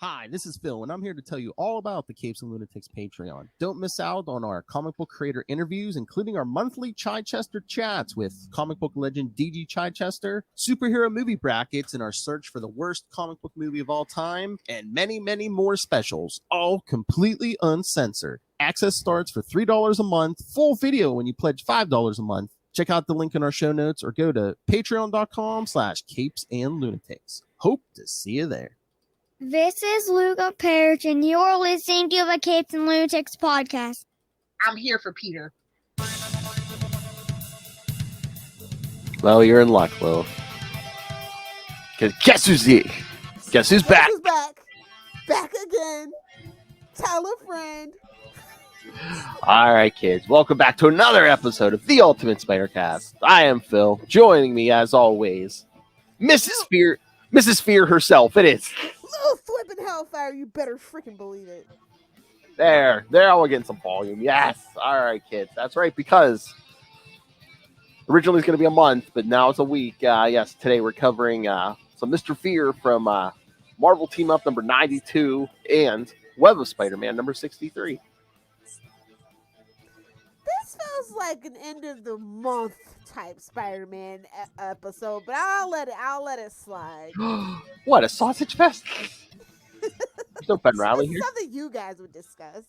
Hi, this is Phil, and I'm here to tell you all about the Capes and Lunatics Patreon. Don't miss out on our comic book creator interviews, including our monthly Chichester chats with comic book legend DG Chichester, superhero movie brackets in our search for the worst comic book movie of all time, and many, many more specials, all completely uncensored. Access starts for $3 a month, full video when you pledge $5 a month. Check out the link in our show notes or go to patreon.com/capesandlunatics. Hope to see you there. This is Luca Perich, and you're listening to the Capes and Lunatics podcast. I'm here for Peter. Well, you're in luck, Lilith. Because guess who's here? Guess who's back? Who's back? Back again. Tell a friend. All right, kids. Welcome back to another episode of The Ultimate Spider-Cast. I am Phil. Joining me, as always, Mrs. Fear herself. It is. Little flippin' hellfire, you better freaking believe it. There, we're getting some volume. Yes. All right, kids. That's right, because originally it's going to be a month, but now it's a week. Yes, today we're covering some Mr. Fear from Marvel Team Up number 92 and Web of Spider-Man number 63. This feels like an end of the month type Spider-Man episode, but I'll let it slide. What, a sausage fest? There's no Ben Riley here. Something you guys would discuss.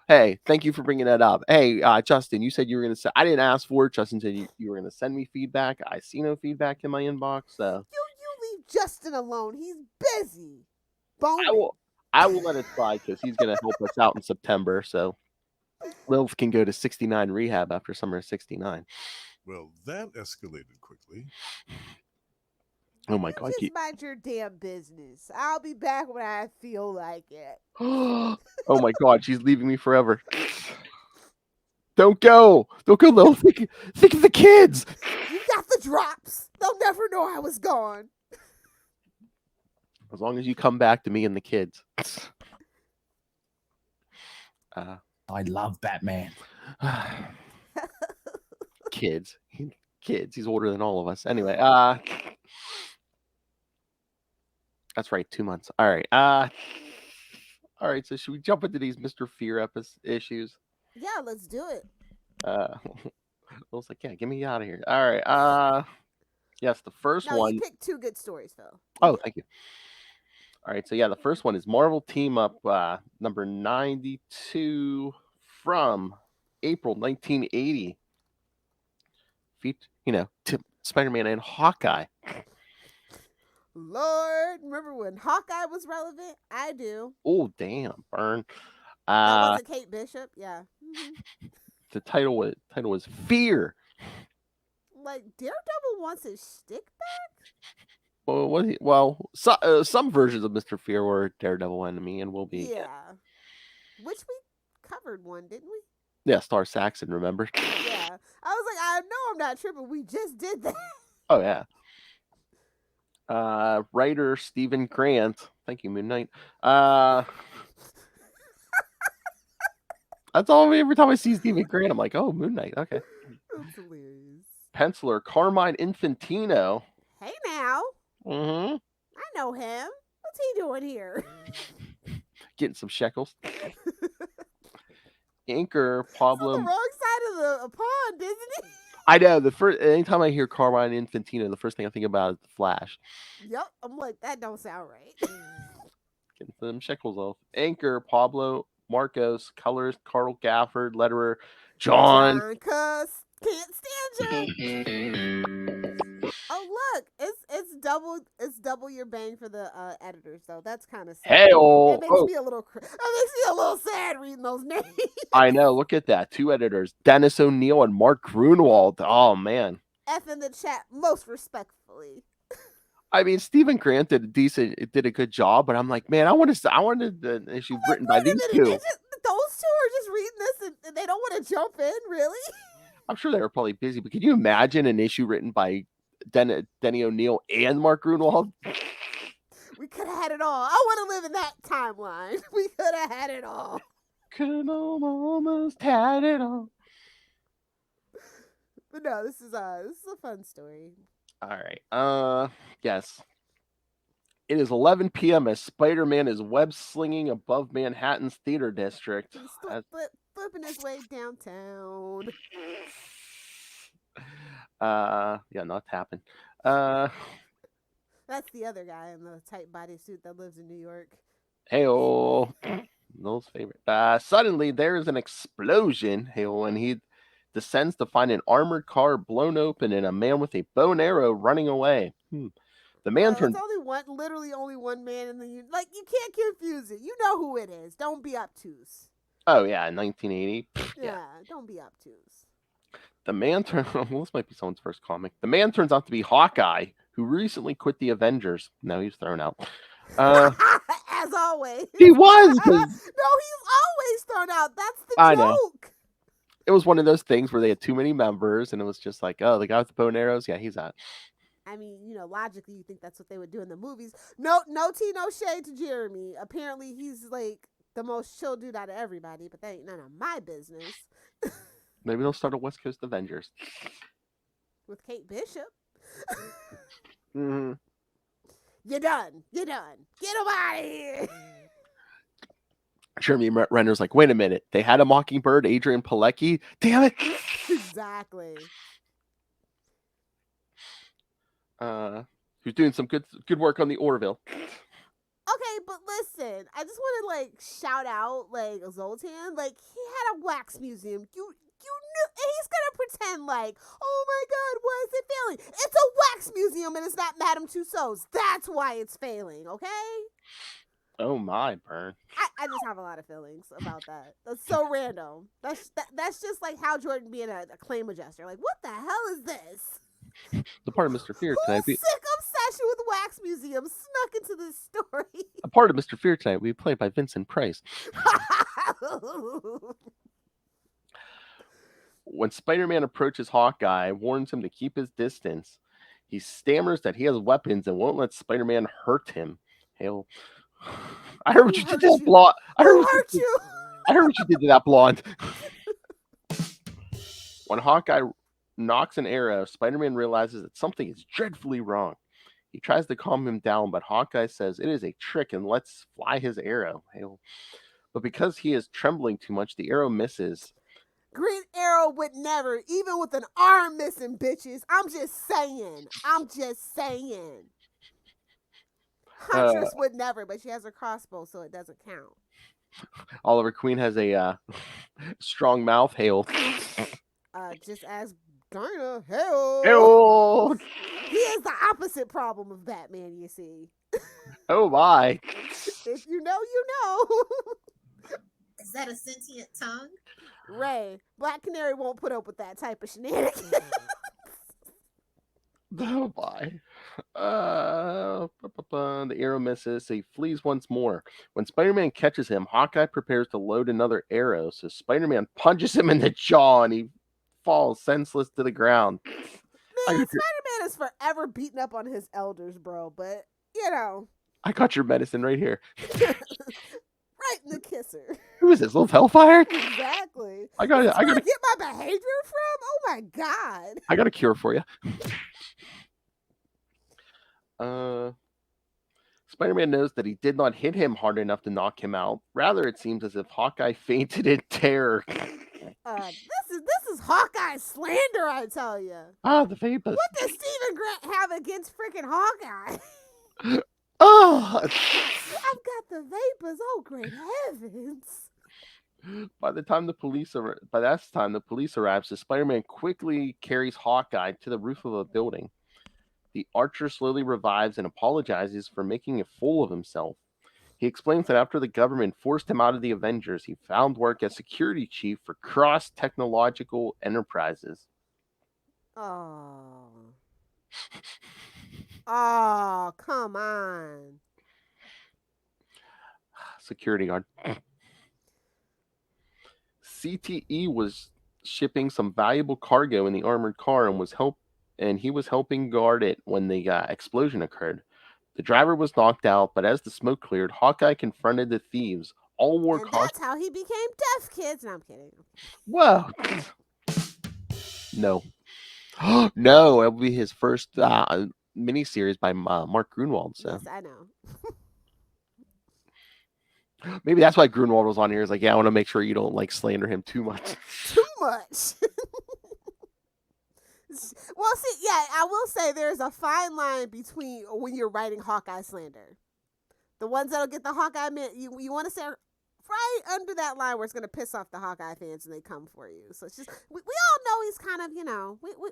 Hey, thank you for bringing that up. Hey, Justin, you said you were going to say, I didn't ask for it. Justin said you were going to send me feedback. I see no feedback in my inbox. So You leave Justin alone. He's busy. I will let it slide because he's going to help us out in September. So Lilith can go to 69 rehab after summer of 69. Well, that escalated quickly. Oh my God. Just mind your damn business. I'll be back when I feel like it. Oh my God, she's leaving me forever. Don't go, Lil. Think of the kids. You got the drops. They'll never know I was gone. As long as you come back to me and the kids. I love Batman. Kids. He's older than all of us. Anyway, that's right, 2 months. All right. All right, so should we jump into these Mr. Fear issues? Yeah, let's do it. I was like, yeah, get me out of here. All right. Yes, the first one. You picked two good stories, Phil. Oh, thank you. All right, so yeah, the first one is Marvel Team Up number 92 from April 1980. Spider-Man and Hawkeye. Lord, remember when Hawkeye was relevant? I do. Oh, damn, burn. That wasn't Kate Bishop, yeah. The title was Fear. Like, Daredevil wants his stick back? Some versions of Mr. Fear were Daredevil enemy and will be. Yeah. Which we covered one, didn't we? Yeah, Star Saxon, remember? Yeah. I was like, I know I'm not tripping. We just did that. Oh, yeah. Writer Stephen Grant. Thank you, Moon Knight. That's all. Every time I see Stephen Grant, I'm like, oh, Moon Knight. Okay. That's hilarious. Penciler Carmine Infantino. Hey, now. Mm-hmm. I know him. What's he doing here? Getting some shekels. Inker Pablo. He's on the wrong side of the pond, isn't he? I know. Anytime I hear Carmine Infantino, the first thing I think about is the Flash. Yep. I'm like, that don't sound right. Getting some shekels off. Anchor Pablo Marcos, colors Carl Gafford, letterer John. Cuz can't stand you. Oh look, it's double your bang for the editors though. That's kind of sad. Hey, it makes me a little sad reading those names. I know. Look at that. 2 editors, Dennis O'Neil and Mark Grunwald. Oh man. F in the chat, most respectfully. I mean, Stephen Grant did a good job, but I'm like, man, I wanted the issue written by these two. Those two are just reading this and they don't want to jump in, really? I'm sure they were probably busy, but can you imagine an issue written by Denny O'Neil and Mark Grunwald? We could have had it all. I want to live in that timeline. We could have had it all. Could have almost had it all. But no, this is a fun story. All right. Yes. It is 11 p.m. as Spider-Man is web-slinging above Manhattan's theater district. He's As- flipping his way downtown. Yeah, not tapping. Uh, That's the other guy in the tight bodysuit that lives in New York. Hey-oh. Noel's favorite. Suddenly, there is an explosion. Hey-oh, and he descends to find an armored car blown open and a man with a bow and arrow running away. The man turns. It's literally only one man in the like. You can't confuse it. You know who it is. Don't be obtuse. Oh yeah, 1980. Yeah, don't be obtuse. The man turns. Well, this might be someone's first comic. The man turns out to be Hawkeye, who recently quit the Avengers. Now he's thrown out. As always. He was. No, he's always thrown out. That's the I joke. know. It was one of those things where they had too many members, and it was just like, oh, the guy with the bow and arrows, yeah, he's out. I mean, logically, you think that's what they would do in the movies. No tea, no shade to Jeremy. Apparently, he's like the most chill dude out of everybody, but that ain't none of my business. Maybe they'll start a West Coast Avengers. With Kate Bishop. Mm-hmm. You're done. Get him out of here. Jeremy Renner's like, wait a minute. They had a Mockingbird, Adrian Pilecki. Damn it. Exactly. Who's doing some good work on the Orville. Okay, but listen, I just want to shout out Zoltan. He had a wax museum. You knew he's gonna pretend oh my God, why is it failing? It's a wax museum and it's not Madame Tussauds. That's why it's failing. Okay. Oh my, Burn. I just have a lot of feelings about that. That's so random. That's just like Hal Jordan being a claim adjuster. Like, what the hell is this? The part of Mr. Fear tonight. Whose sick obsession with wax museums snuck into this story? A part of Mr. Fear tonight. We played by Vincent Price. When Spider-Man approaches Hawkeye, warns him to keep his distance. He stammers that he has weapons and won't let Spider-Man hurt him. Hell, I heard what you did to that blonde. I heard what you did to that blonde. When Hawkeye knocks an arrow, Spider-Man realizes that something is dreadfully wrong. He tries to calm him down, but Hawkeye says it is a trick and lets fly his arrow. Hell. But because he is trembling too much, the arrow misses. Green Arrow would never, even with an arm missing, bitches. I'm just saying. Huntress would never, but she has her crossbow, so it doesn't count. Oliver Queen has a strong mouth. Hail. Just as Dinah. Hail. Hail. He has the opposite problem of Batman, you see. Oh my. If you know, you know. Is that a sentient tongue? Ray, Black Canary won't put up with that type of shenanigans. Oh my. The arrow misses, so he flees once more. When Spider-Man catches him, Hawkeye prepares to load another arrow, so Spider-Man punches him in the jaw and he falls senseless to the ground. Man, Spider-Man is forever beating up on his elders, bro, but, I got your medicine right here. Right in the kisser. Who is this, little Hellfire? Exactly. I got get my behavior from? Oh my God. I got a cure for you. Spider-Man knows that he did not hit him hard enough to knock him out. Rather, it seems as if Hawkeye fainted in terror. This is Hawkeye slander, I tell you. The vapors. What does Stephen Grant have against freaking Hawkeye? Oh! I've got the vapors. Oh, great heavens! By that time, the police arrives. So Spider-Man quickly carries Hawkeye to the roof of a building. The Archer slowly revives and apologizes for making a fool of himself. He explains that after the government forced him out of the Avengers, he found work as security chief for Cross Technological Enterprises. Oh. Oh, come on. Security guard. CTE was shipping some valuable cargo in the armored car and he was helping guard it when the explosion occurred. The driver was knocked out, but as the smoke cleared, Hawkeye confronted the thieves. All wore costumes. That's how he became deaf, kids. No, I'm kidding. Whoa. No. No, it will be his first miniseries by Mark Grunwald. So Yes, I know. maybe that's why Grunwald was on here. Is like, yeah, I want to make sure you don't like slander him too much. Too much. Well, see, yeah, I will say there's a fine line between when you're writing Hawkeye slander. The ones that'll get the Hawkeye you want to say right under that line where it's going to piss off the Hawkeye fans and they come for you. So it's just we all know he's kind of,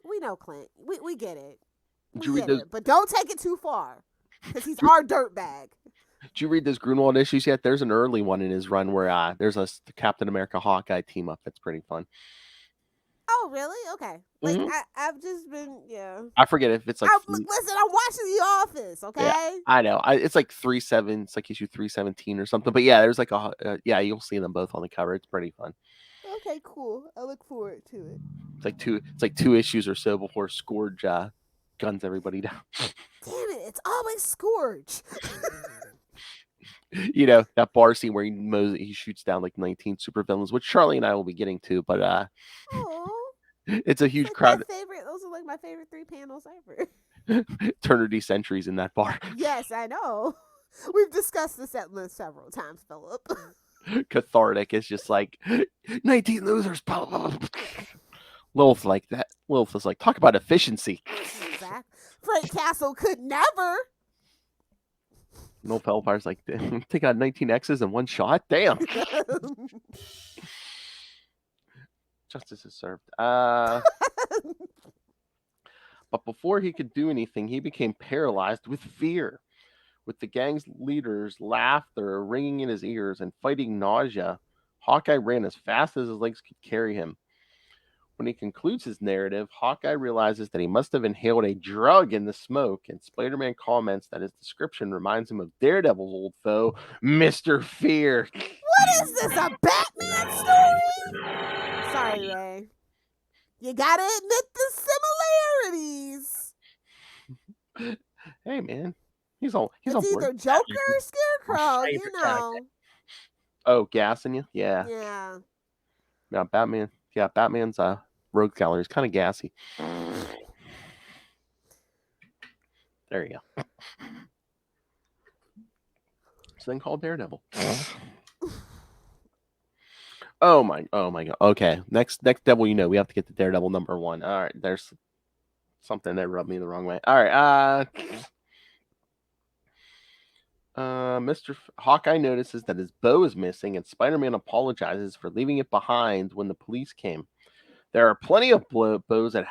we know Clint. We get it. We get it. But don't take it too far because he's our dirtbag. Did you read those Grunwald issues yet? There's an early one in his run where there's a Captain America Hawkeye team up. That's pretty fun. Oh, really? Okay. Like, I've just been, I forget if it's like... listen, I'm watching The Office, okay? Yeah, I know. It's like 3/7. It's like issue 317 or something. But yeah, there's like you'll see them both on the cover. It's pretty fun. Okay, cool. I look forward to it. It's like two issues or so before Scourge guns everybody down. Damn it, it's always Scourge. That bar scene where he shoots down like 19 supervillains, which Charlie and I will be getting to, but it's a huge crowd. Those are like my favorite 3 panels ever. Eternity Centuries in that bar. Yes, I know. We've discussed this at length several times, Philip. Cathartic. It's just like 19 losers. Lilith like that. Lilith is like, talk about efficiency. Exactly. Frank Castle could never. No Hellfire's like, take out 19 X's in one shot? Damn. Justice is served. But before he could do anything, he became paralyzed with fear. With the gang's leaders' laughter ringing in his ears and fighting nausea, Hawkeye ran as fast as his legs could carry him. When he concludes his narrative, Hawkeye realizes that he must have inhaled a drug in the smoke, and Spider-Man comments that his description reminds him of Daredevil's old foe, Mr. Fear. What is this, a Batman story? Sorry, Ray. You gotta admit the similarities. Hey, man. It's either Joker or Scarecrow, Oh, gassing you? Yeah. Yeah. Yeah, Batman. Yeah, Batman's rogue gallery is kind of gassy. There you go. It's then called Daredevil. Oh my god. Okay. Next devil, we have to get to Daredevil number 1. All right, there's something that rubbed me the wrong way. All right. Mr. Hawkeye notices that his bow is missing, and Spider-Man apologizes for leaving it behind when the police came. There are plenty of bows at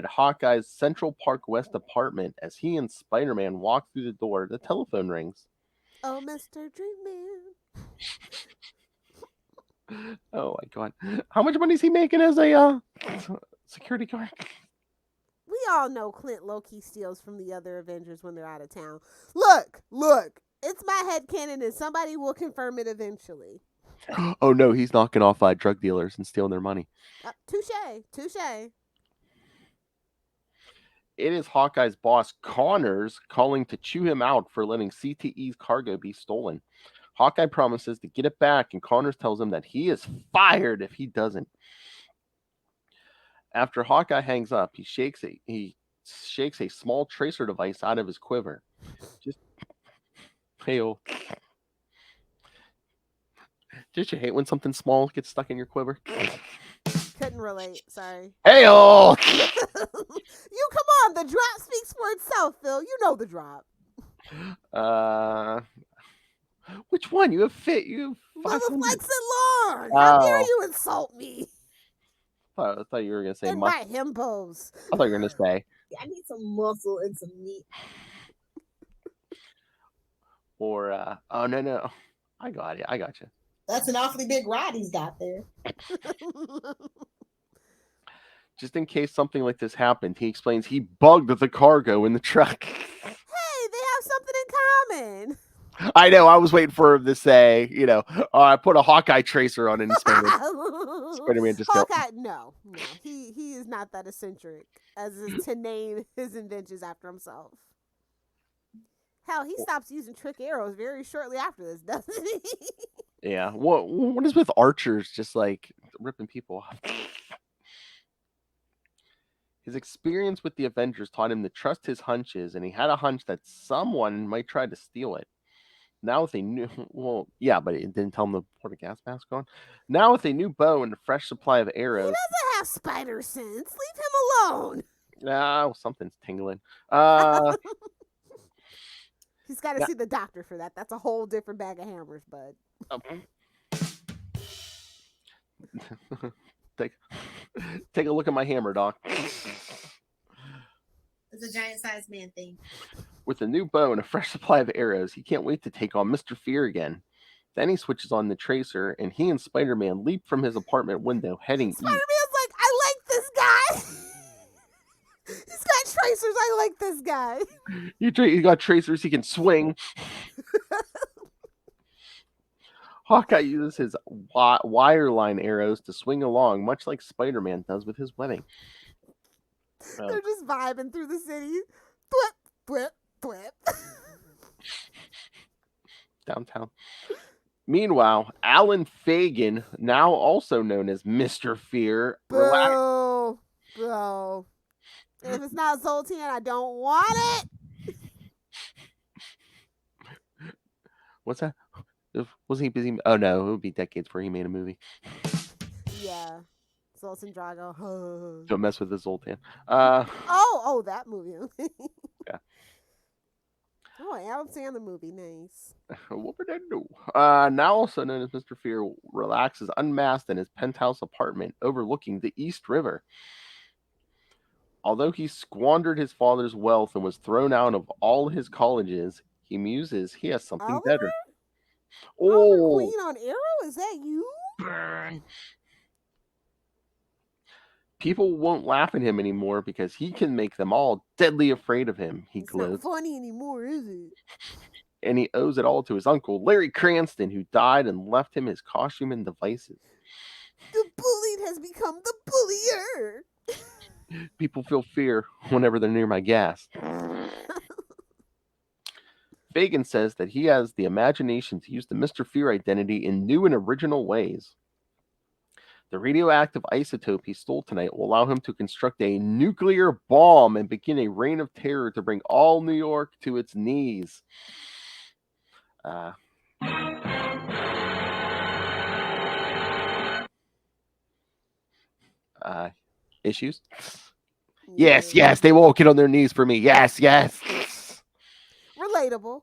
Hawkeye's Central Park West apartment. As he and Spider-Man walk through the door, the telephone rings. Oh, Mr. Dreamman. Oh my god. How much money is he making as a security guard? We all know Clint low-key steals from the other Avengers when they're out of town. Look. It's my headcanon, and somebody will confirm it eventually. Oh no, he's knocking off drug dealers and stealing their money. Touche. It is Hawkeye's boss, Connors, calling to chew him out for letting CTE's cargo be stolen. Hawkeye promises to get it back, and Connors tells him that he is fired if he doesn't. After Hawkeye hangs up, he shakes a small tracer device out of his quiver. Hey-oh. Did you hate when something small gets stuck in your quiver? Couldn't relate. Sorry. Hey-oh! You come on. The drop speaks for itself, Phil. You know the drop. Which one? You have fit. You have Lilith likes it long. How dare you insult me? I thought you were going to say and my himbos. I thought you were going to say. I need some muscle and some meat. Or, oh, no. I got you. That's an awfully big rod he's got there. Just in case something like this happened, he explains he bugged the cargo in the truck. Hey, they have something in common. I know. I was waiting for him to say, I put a Hawkeye tracer on it and Spider-Man just Hawkeye, no. He is not that eccentric as to name his inventions after himself. Hell, he stops using trick arrows very shortly after this, doesn't he? Yeah. What is with archers just like ripping people off? His experience with the Avengers taught him to trust his hunches, and he had a hunch that someone might try to steal it. Now with a new, well, yeah, but it didn't tell him to put a gas mask on. Now with a new bow and a fresh supply of He arrows. doesn't have spider sense. Leave him alone. Well, something's tingling. He's got to see the doctor for that. That's a whole different bag of hammers, bud. Take a look at my hammer, Doc. It's a giant sized man thing. With a new bow and a fresh supply of arrows, he can't wait to take on Mr. Fear again. Then he switches on the tracer, and he and Spider-Man leap from his apartment window, heading east. Spider-Man's like, I like this guy. He's got tracers. I like this guy. He got tracers. He can swing. Hawkeye uses his wireline arrows to swing along, much like Spider-Man does with his webbing. They're just vibing through the city. Thwip, thwip, thwip. Downtown. Meanwhile, Alan Fagin, now also known as Mr. Fear, Boo. Boo. If it's not Zoltan, I don't want it. What's that? Wasn't he busy? Oh no, it would be decades before he made a movie. Yeah. Zoltan Drago. Don't mess with the Zoltan. Oh, that movie. Yeah. Oh, Adam Sandler movie. Nice. What would I do? Now also known as Mr. Fear, relaxes unmasked in his penthouse apartment overlooking the East River. Although he squandered his father's wealth and was thrown out of all his colleges, he muses he has something Oliver? better. Oliver Oh, Queen on Arrow? Is that you? people won't laugh at him anymore because he can make them all deadly afraid of him. He It's not gloats. funny anymore, is it? And he owes it all to his uncle, Larry Cranston, who died and left him his costume and devices. The bullied has become the bullier. People feel fear whenever they're near my gas. Fagin says that he has the imagination to use the Mr. Fear identity in new and original ways. The radioactive isotope he stole tonight will allow him to construct a nuclear bomb and begin a reign of terror to bring all New York to its knees. Issues? Yes, they will all get on their knees for me. Yes. Relatable.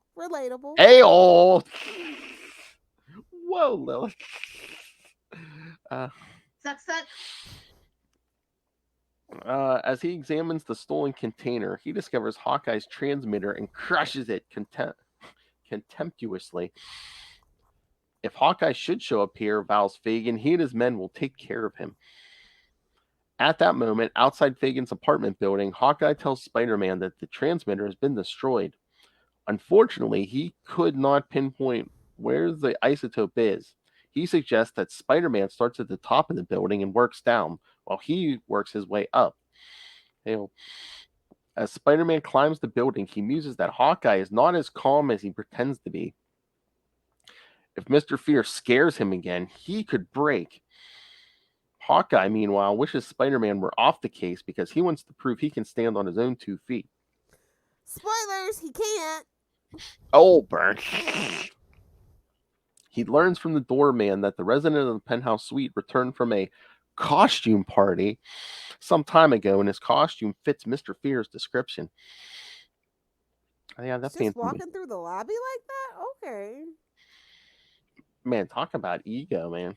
Hey, oh. Whoa, Lilith. Suck. As he examines the stolen container, he discovers Hawkeye's transmitter and crushes it contemptuously. If Hawkeye should show up here, vows Fagin, he and his men will take care of him. At that moment, outside Fagin's apartment building, Hawkeye tells Spider-Man that the transmitter has been destroyed. Unfortunately, he could not pinpoint where the isotope is. He suggests that Spider-Man starts at the top of the building and works down, while he works his way up. As Spider-Man climbs the building, he muses that Hawkeye is not as calm as he pretends to be. If Mr. Fear scares him again, he could break. Hawkeye, meanwhile, wishes Spider-Man were off the case because he wants to prove he can stand on his own 2 feet. Spoilers, he can't. Oh, burn. He learns from the doorman that the resident of the penthouse suite returned from a costume party some time ago, and his costume fits Mr. Fear's description. Yeah, that's Just walking through the lobby like that? Okay. Man, talk about ego, man.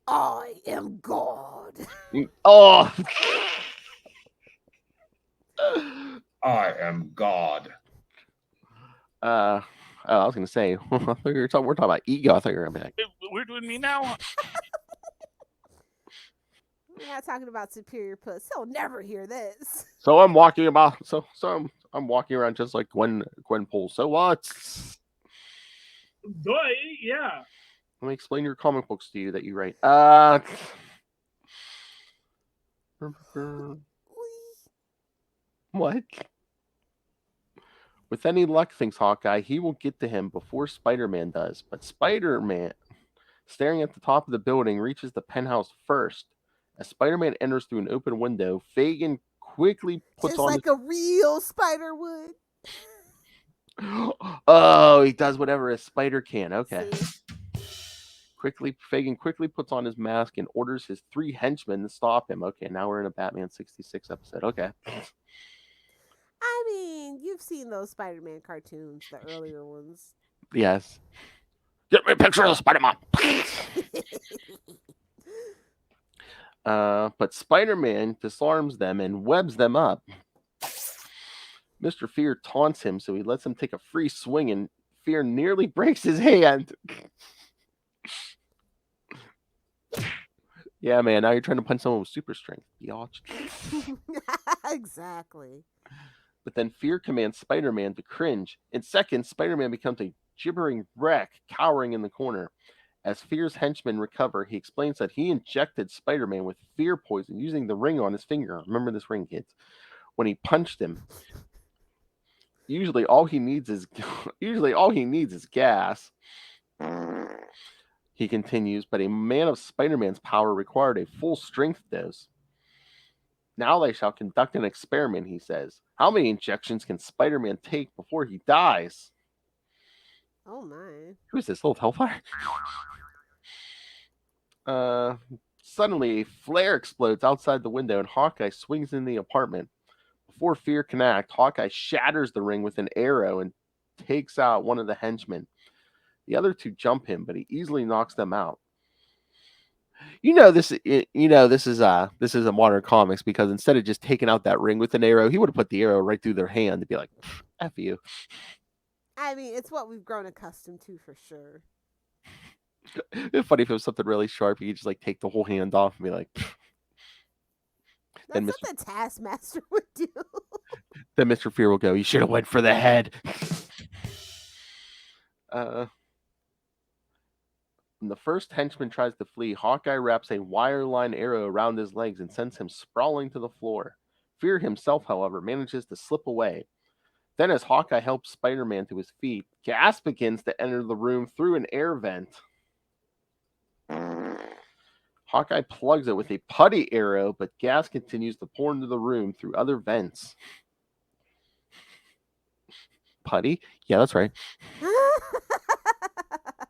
I am God. Oh! I am God. I was gonna say, I thought we're talking about ego. I thought you were gonna be like, We're doing me now. We're not talking about superior puss. He'll never hear this. so I'm walking about, I'm walking around just like Gwenpool. So what? Yeah. Let me explain your comic books to you that you write. What? With any luck, thinks Hawkeye, he will get to him before Spider-Man does. But Spider-Man, staring at the top of the building, reaches the penthouse first. As Spider-Man enters through an open window, Fagin quickly puts Just on like a real spider would. Oh, he does whatever a spider can. Okay. See? Fagin quickly puts on his mask and orders his 3 henchmen to stop him. Okay, now we're in a Batman 66 episode. Okay. I mean, you've seen those Spider-Man cartoons, the earlier ones. Yes. Get me a picture of the Spider-Man. But Spider-Man disarms them and webs them up. Mr. Fear taunts him, so he lets him take a free swing, and Fear nearly breaks his hand. Yeah, man, now you're trying to punch someone with super strength. Biatch. Exactly. But then Fear commands Spider-Man to cringe. In seconds, Spider-Man becomes a gibbering wreck, cowering in the corner. As Fear's henchmen recover, he explains that he injected Spider-Man with fear poison using the ring on his finger. Remember this ring, kids. When he punched him. Usually all he needs is gas. He continues, but a man of Spider-Man's power required a full strength dose. Now they shall conduct an experiment, he says. How many injections can Spider-Man take before he dies? Oh my. Who is this, Lilith Hellfire? Suddenly a flare explodes outside the window and Hawkeye swings in the apartment. Before Fear can act, Hawkeye shatters the ring with an arrow and takes out one of the henchmen. The other 2 jump him, but he easily knocks them out. This is a modern comics, because instead of just taking out that ring with an arrow, he would have put the arrow right through their hand to be like, F you. I mean, it's what we've grown accustomed to for sure. It'd be funny if it was something really sharp. You could just like take the whole hand off and be like. That's what the Taskmaster would do. Then Mr. Fear will go, you should have went for the head. When the first henchman tries to flee, Hawkeye wraps a wire-line arrow around his legs and sends him sprawling to the floor. Fear himself, however, manages to slip away. Then as Hawkeye helps Spider-Man to his feet, gas begins to enter the room through an air vent. Hawkeye plugs it with a putty arrow, but gas continues to pour into the room through other vents. Putty? Yeah, that's right.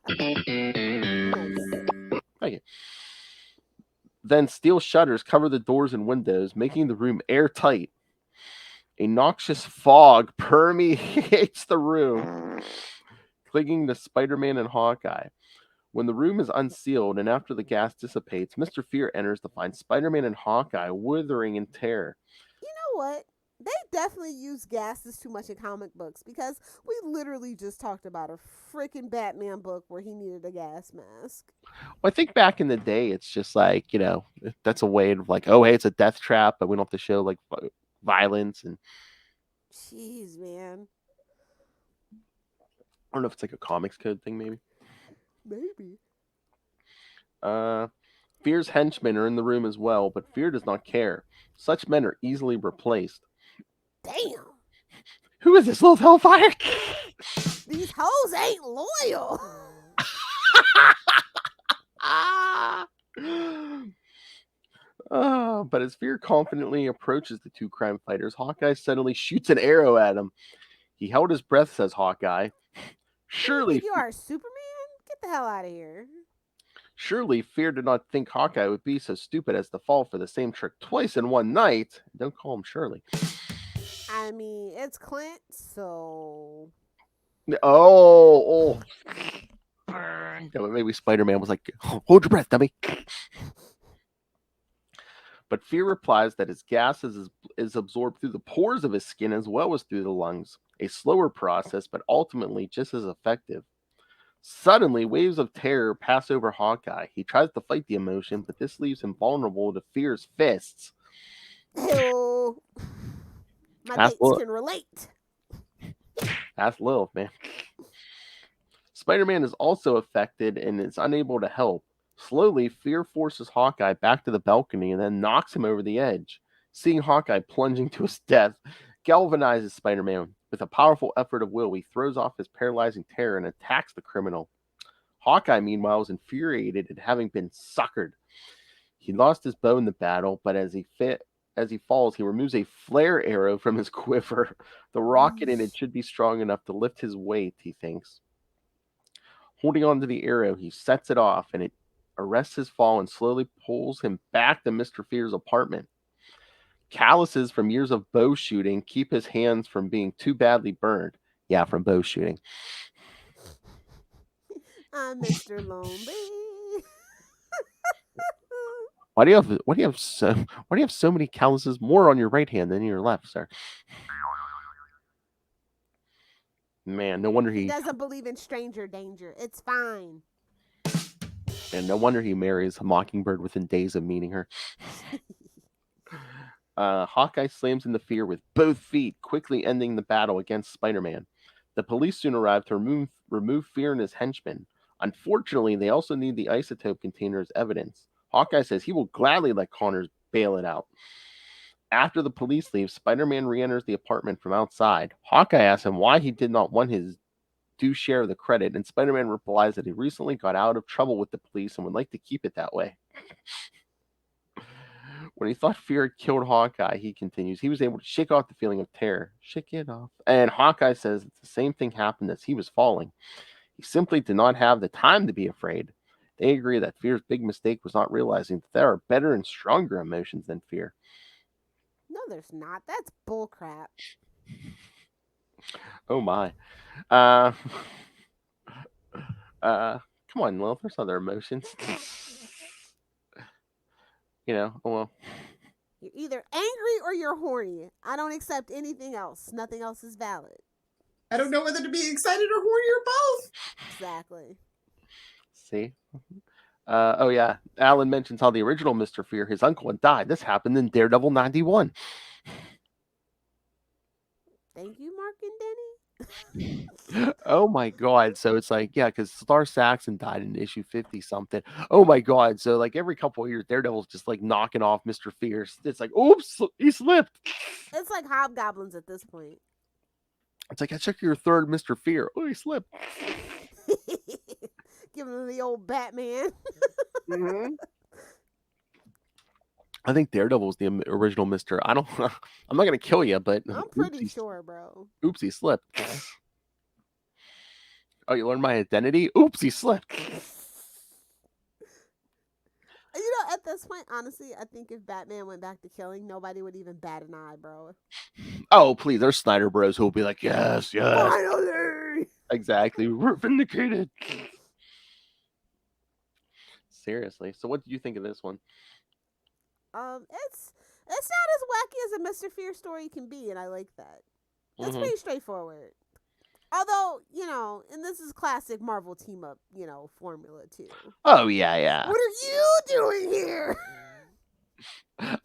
Thank you. Then steel shutters cover the doors and windows, making the room airtight. A noxious fog permeates the room, clinging to Spider-Man and Hawkeye. When the room is unsealed and after the gas dissipates, Mr. Fear enters to find Spider-Man and Hawkeye withering in terror. You know what? They definitely use gases too much in comic books, because we literally just talked about a freaking Batman book where he needed a gas mask. Well, I think back in the day, it's just like, that's a way of like, oh, hey, it's a death trap, but we don't have to show like violence. And jeez, man. I don't know if it's like a comics code thing, maybe. Maybe. Fear's henchmen are in the room as well, but Fear does not care. Such men are easily replaced. Damn. Who is this, Lilith Hellfire? These hoes ain't loyal. But as Fear confidently approaches the 2 crime fighters, Hawkeye suddenly shoots an arrow at him. He held his breath, says Hawkeye. Surely You are Superman? Get the hell out of here. Surely Fear did not think Hawkeye would be so stupid as to fall for the same trick twice in one night. Don't call him Shirley. I mean, it's Clint, so... Oh. Yeah, but maybe Spider-Man was like, hold your breath, dummy. But Fear replies that his gas is absorbed through the pores of his skin as well as through the lungs. A slower process, but ultimately just as effective. Suddenly, waves of terror pass over Hawkeye. He tries to fight the emotion, but this leaves him vulnerable to Fear's fists. Ew. My Ask mates Lilith. can relate. Ask Lilith, man. Spider-Man is also affected and is unable to help. Slowly, Fear forces Hawkeye back to the balcony and then knocks him over the edge. Seeing Hawkeye plunging to his death galvanizes Spider-Man. With a powerful effort of will, he throws off his paralyzing terror and attacks the criminal. Hawkeye, meanwhile, is infuriated at having been suckered. He lost his bow in the battle, but as he falls, he removes a flare arrow from his quiver. The rocket in it should be strong enough to lift his weight, he thinks. Holding on to the arrow, he sets it off, and it arrests his fall and slowly pulls him back to Mr. Fear's apartment. Calluses from years of bow shooting keep his hands from being too badly burned. Yeah, from bow shooting. I'm Mr. Lonely. Why do you have so many calluses more on your right hand than your left, sir? Man, no wonder He doesn't believe in stranger danger. It's fine. And no wonder he marries a mockingbird within days of meeting her. Hawkeye slams into Fear with both feet, quickly ending the battle against Spider-Man. The police soon arrive to remove Fear and his henchmen. Unfortunately, they also need the isotope container as evidence. Hawkeye says he will gladly let Connors bail it out. After the police leave, Spider-Man re-enters the apartment from outside. Hawkeye asks him why he did not want his due share of the credit, and Spider-Man replies that he recently got out of trouble with the police and would like to keep it that way. When he thought Fear had killed Hawkeye, he continues, he was able to shake off the feeling of terror. Shake it off. And Hawkeye says that the same thing happened as he was falling. He simply did not have the time to be afraid. They agree that Fear's big mistake was not realizing that there are better and stronger emotions than fear. No, there's not. That's bullcrap. Oh my. Come on, Lilith, there's other emotions. Well. You're either angry or you're horny. I don't accept anything else. Nothing else is valid. I don't know whether to be excited or horny or both. Exactly. See? Oh yeah. Alan mentions how the original Mr. Fear, his uncle, had died. This happened in Daredevil 91. Thank you, Mark and Denny. Oh my god. So it's like, yeah, because Star Saxon died in issue 50 something. Oh my god. So like every couple of years, Daredevil's just like knocking off Mr. Fear. It's like, oops, he slipped. It's like hobgoblins at this point. It's like, I took your third Mr. Fear. Oh, he slipped. Give him the old Batman. Mm-hmm. I think Daredevil's the original Mr. I'm not going to kill you, but I'm pretty sure, bro. Oops, he slipped. Oh, you learned my identity? Oops, he slipped. At this point, honestly, I think if Batman went back to killing, nobody would even bat an eye, bro. Oh, please, there's Snyder Bros who will be like, yes. Finally! Exactly. We're vindicated. Seriously. So what did you think of this one? It's not as wacky as a Mr. Fear story can be, and I like that. It's pretty straightforward. Although, and this is classic Marvel team up, formula too. Oh, yeah. What are you doing here?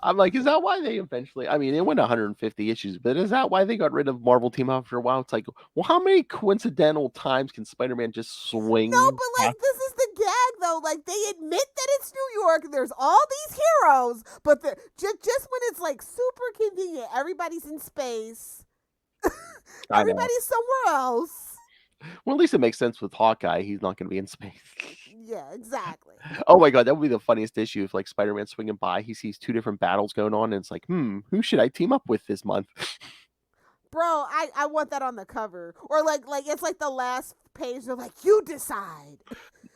I'm like, is that why they eventually, it went 150 issues, but is that why they got rid of Marvel Team Up after a while? It's like, well, how many coincidental times can Spider-Man just swing? No, but this is the gag though. Like, they admit that it's New York, there's all these heroes, but just when it's like super convenient, everybody's in space. Everybody's somewhere else. Well, at least it makes sense with Hawkeye. He's not going to be in space. Yeah, exactly. Oh my god, that would be the funniest issue if like Spider-Man swinging by, he sees two different battles going on, and it's like, who should I team up with this month? Bro, I want that on the cover. Or like it's like the last page, they're like, you decide.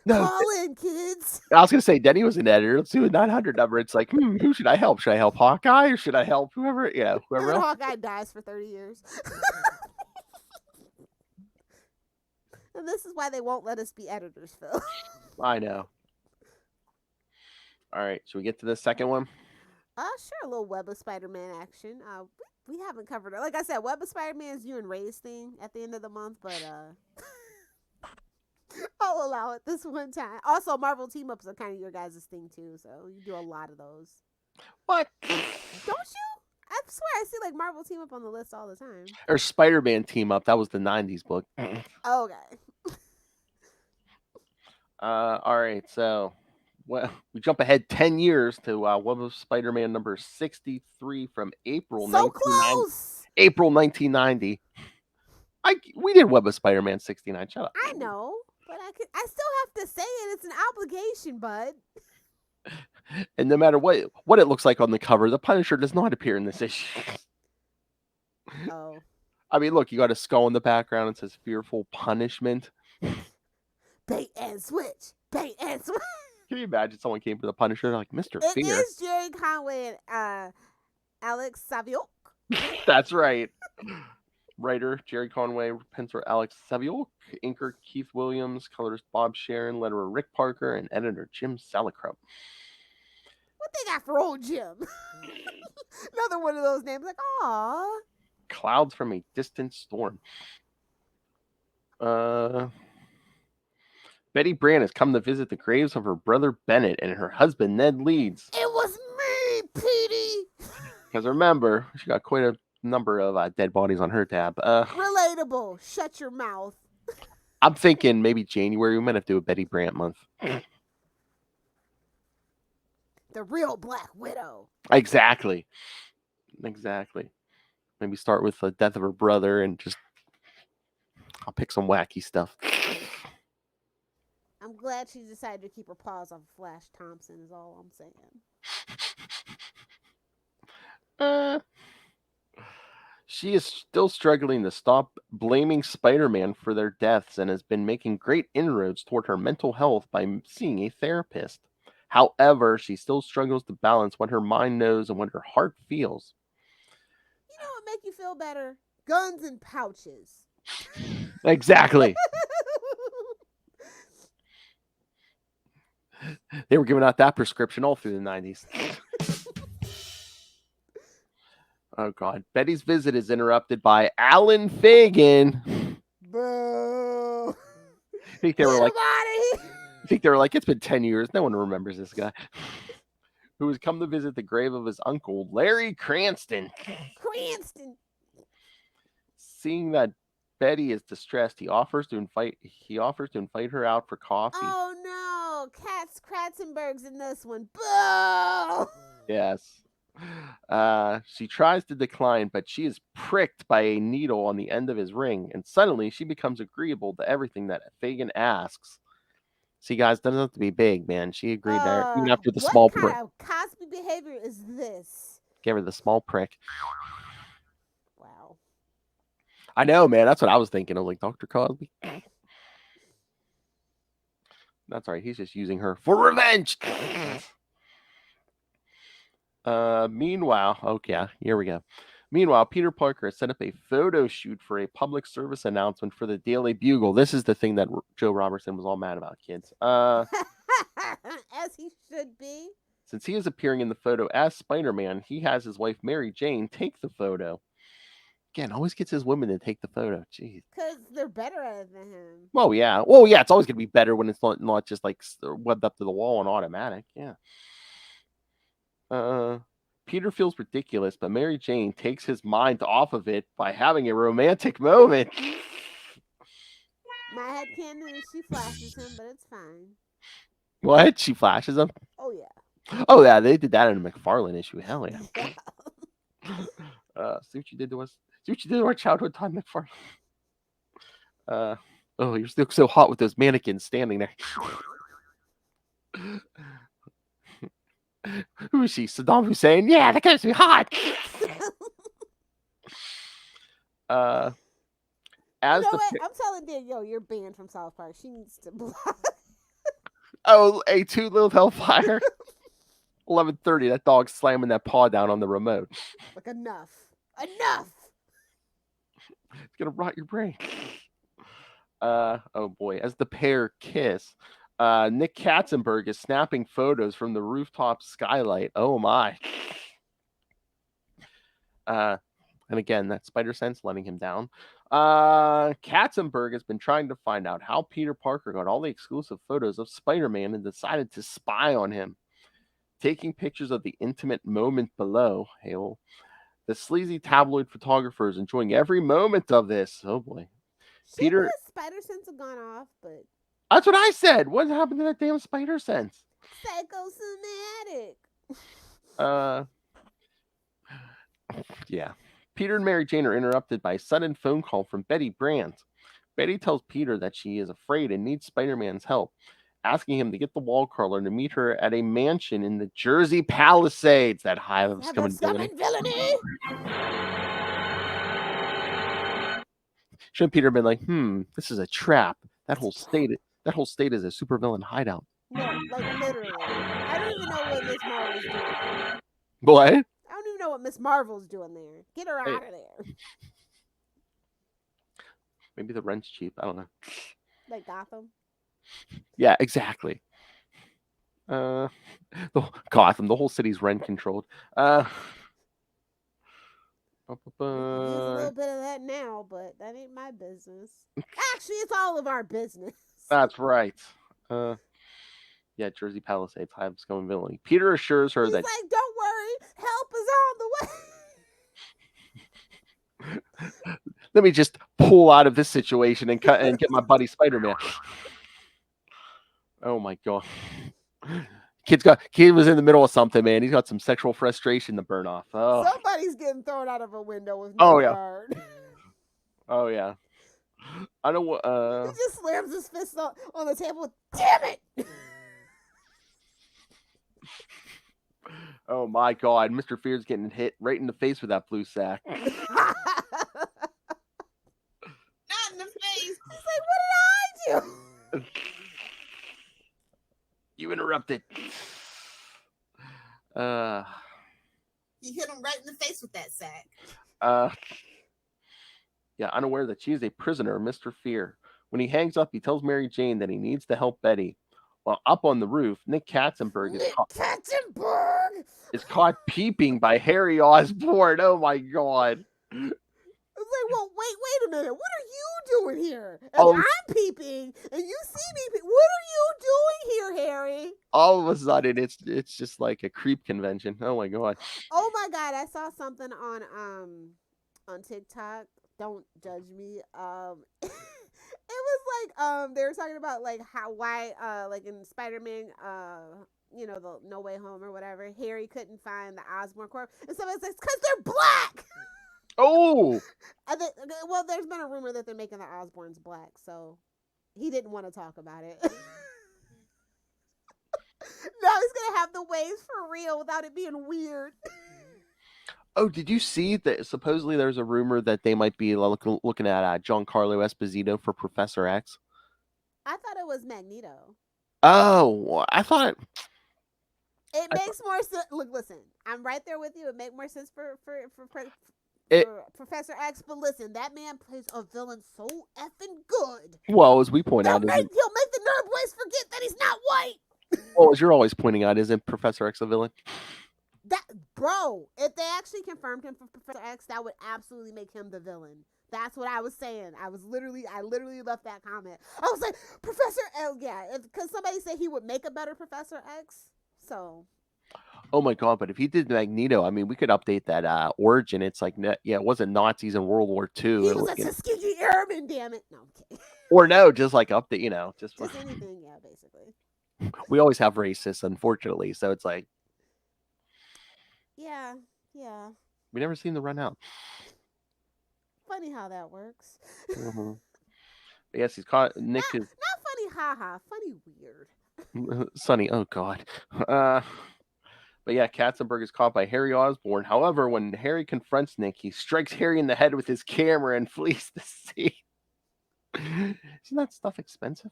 No, call in, kids. I was gonna say Denny was an editor. Let's do a 900 number. It's like, who should I help? Should I help Hawkeye or should I help whoever? Whoever else. Hawkeye dies for 30 years. And this is why they won't let us be editors, Phil. I know. All right, should we get to the second one? Sure, a little Web of Spider-Man action. We haven't covered it. Like I said, Web of Spider-Man is you and Ray's thing at the end of the month, but I'll allow it this one time. Also, Marvel team-ups are kind of your guys' thing too, so you do a lot of those. What? Don't you? I swear I see like Marvel team-up on the list all the time. Or Spider-Man team up. That was the 90s book. Okay. All right, so we jump ahead 10 years to Web of Spider-Man number 63 from April 1990. We did Web of Spider-Man 69. Shut up. I know, but I still have to say it. It's an obligation, bud. And no matter what it looks like on the cover, the Punisher does not appear in this issue. Oh. I mean, look, you got a skull in the background. It says "Fearful Punishment." Bait and switch. Bait and switch. Can you imagine someone came for the Punisher like Mr. It Fear? is Jerry Conway and Alex Saviok. That's right. Writer Jerry Conway, penciler Alex Saviok, inker Keith Williams, colorist Bob Sharon, letterer Rick Parker, and editor Jim Salicrup. What they got for old Jim? Another one of those names. Like, aw. Clouds from a Distant Storm. Betty Brant has come to visit the graves of her brother Bennett and her husband Ned Leeds. It was me, Petey. Because remember, she got quite a number of dead bodies on her tab. Relatable. Shut your mouth. I'm thinking maybe January we might have to do a Betty Brant month. The real Black Widow. Exactly. Maybe start with the death of her brother and just I'll pick some wacky stuff. I'm glad she decided to keep her paws off Flash Thompson is all I'm saying. She is still struggling to stop blaming Spider-Man for their deaths and has been making great inroads toward her mental health by seeing a therapist. However, she still struggles to balance what her mind knows and what her heart feels. You know what make you feel better? Guns and pouches. Exactly. They were giving out that prescription all through the 90s. Oh, God. Betty's visit is interrupted by Alan Fagan. Boo. I think they were like, it's been 10 years. No one remembers this guy. Who has come to visit the grave of his uncle, Larry Cranston. Seeing that Betty is distressed, he offers to invite her out for coffee. Oh no, Kratzenberg's in this one. Boo! Yes. She tries to decline, but she is pricked by a needle on the end of his ring, and suddenly she becomes agreeable to everything that Fagan asks. See, guys, doesn't have to be big, man. She agreed there, even after the small prick. What kind of Cosby behavior is this? Give her the small prick. Wow. I know, man. That's what I was thinking of, like Dr. Cosby. That's right. He's just using her for revenge. Meanwhile, okay, here we go. Meanwhile, Peter Parker has set up a photo shoot for a public service announcement for the Daily Bugle. This is the thing that Joe Robertson was all mad about, kids. As he should be. Since he is appearing in the photo as Spider-Man, he has his wife Mary Jane take the photo. Again, always gets his women to take the photo. Jeez. Because they're better at it than him. Well, yeah. Well, yeah, it's always going to be better when it's not just like webbed up to the wall and automatic. Yeah. Peter feels ridiculous, but Mary Jane takes his mind off of it by having a romantic moment. My headcanon is she flashes him, but it's fine. What? She flashes him? Oh, yeah. Oh, yeah, they did that in a McFarlane issue. Hell yeah. See what you did to us. See what you did to our childhood time, McFarlane. Oh, you're still so hot with those mannequins standing there. Who is she? Saddam Hussein? Yeah, that guy's me hot. As you know the what? I'm telling Danielle, you're banned from South Park. She needs to block. Oh, A2 Little Hellfire. 11:30. That dog's slamming that paw down on the remote. Like enough. It's gonna rot your brain. Oh boy. As the pair kiss, Nick Katzenberg is snapping photos from the rooftop skylight. Oh my. And again, that spider sense letting him down. Katzenberg has been trying to find out how Peter Parker got all the exclusive photos of Spider-Man and decided to spy on him. Taking pictures of the intimate moment below. Hail. The sleazy tabloid photographer is enjoying every moment of this. Oh boy. Peter, spider sense have gone off, but that's what I said. What happened to that damn spider sense? Psychosomatic. Yeah. Peter and Mary Jane are interrupted by a sudden phone call from Betty Brant. Betty tells Peter that she is afraid and needs Spider-Man's help. asking him to get the wall crawler to meet her at a mansion in the Jersey Palisades. That hive of scum and villainy. Shouldn't Peter have been like, this is a trap. That whole state is a supervillain hideout. No, like literally. I don't even know what Miss Marvel's doing. What? I don't even know what Miss Marvel's doing there. Get her out of there. Maybe the rent's cheap. I don't know. Like Gotham. Yeah, exactly. The Gotham, the whole city's rent controlled. There's a little bit of that now, but that ain't my business. Actually, it's all of our business. That's right. Yeah, Jersey Palisades, hive of scum and villainy. Peter assures her He's that like, don't worry, help is on the way. let me just pull out of this situation and get my buddy Spider-Man. Oh my god. Kid was in the middle of something, man. He's got some sexual frustration to burn off. Oh. Somebody's getting thrown out of a window with no guard. Oh yeah. I don't want He just slams his fist on the table. Damn it! Oh my god, Mr. Fear's getting hit right in the face with that blue sack. Not in the face. He's like, what did I do? You interrupted. He hit him right in the face with that sack. Yeah, unaware that she is a prisoner of Mr. Fear. When he hangs up, he tells Mary Jane that he needs to help Betty. While up on the roof, Nick Katzenberg is caught peeping by Harry Osborn. Oh my god. It's like, well, wait a minute. What are you doing here? And Oh. I'm peeping, and you see me. What are you doing here, Harry? All of a sudden, it's just like a creep convention. Oh my god. Oh my god, I saw something on TikTok. Don't judge me. It was like they were talking about like why like in Spider-Man the No Way Home or whatever, Harry couldn't find the Osborn corpse, and somebody says because they're black. Oh. Well, there's been a rumor that they're making the Osborns black, so he didn't want to talk about it. Now he's gonna have the waves for real without it being weird. Oh, did you see that supposedly there's a rumor that they might be looking at Giancarlo Esposito for Professor X? I thought it was Magneto. Oh, I thought it makes more sense. Look, listen, I'm right there with you. It makes more sense for Professor X, but listen, that man plays a villain so effing good. Well, as we point out, he'll make the nerd boys forget that he's not white. Well, as you're always pointing out, isn't Professor X a villain? If they actually confirmed him for Professor X, that would absolutely make him the villain. That's what I was saying. I literally left that comment. I was like, Professor X, yeah, because somebody said he would make a better Professor X. So. Oh my god! But if he did Magneto, I mean, we could update that origin. It's like, it wasn't Nazis in World War II. He was a Tuskegee Airman, damn it! No, I'm kidding. Or no, just like update, just anything, yeah, basically. We always have racists, unfortunately. So it's like. Yeah. We never seem to run out. Funny how that works. Mm-hmm. Yes, he's caught. Nick is not funny, haha. Funny, weird. Sunny. Oh god. But yeah, Katzenberg is caught by Harry Osborn. However, when Harry confronts Nick, he strikes Harry in the head with his camera and flees the scene. Isn't that stuff expensive?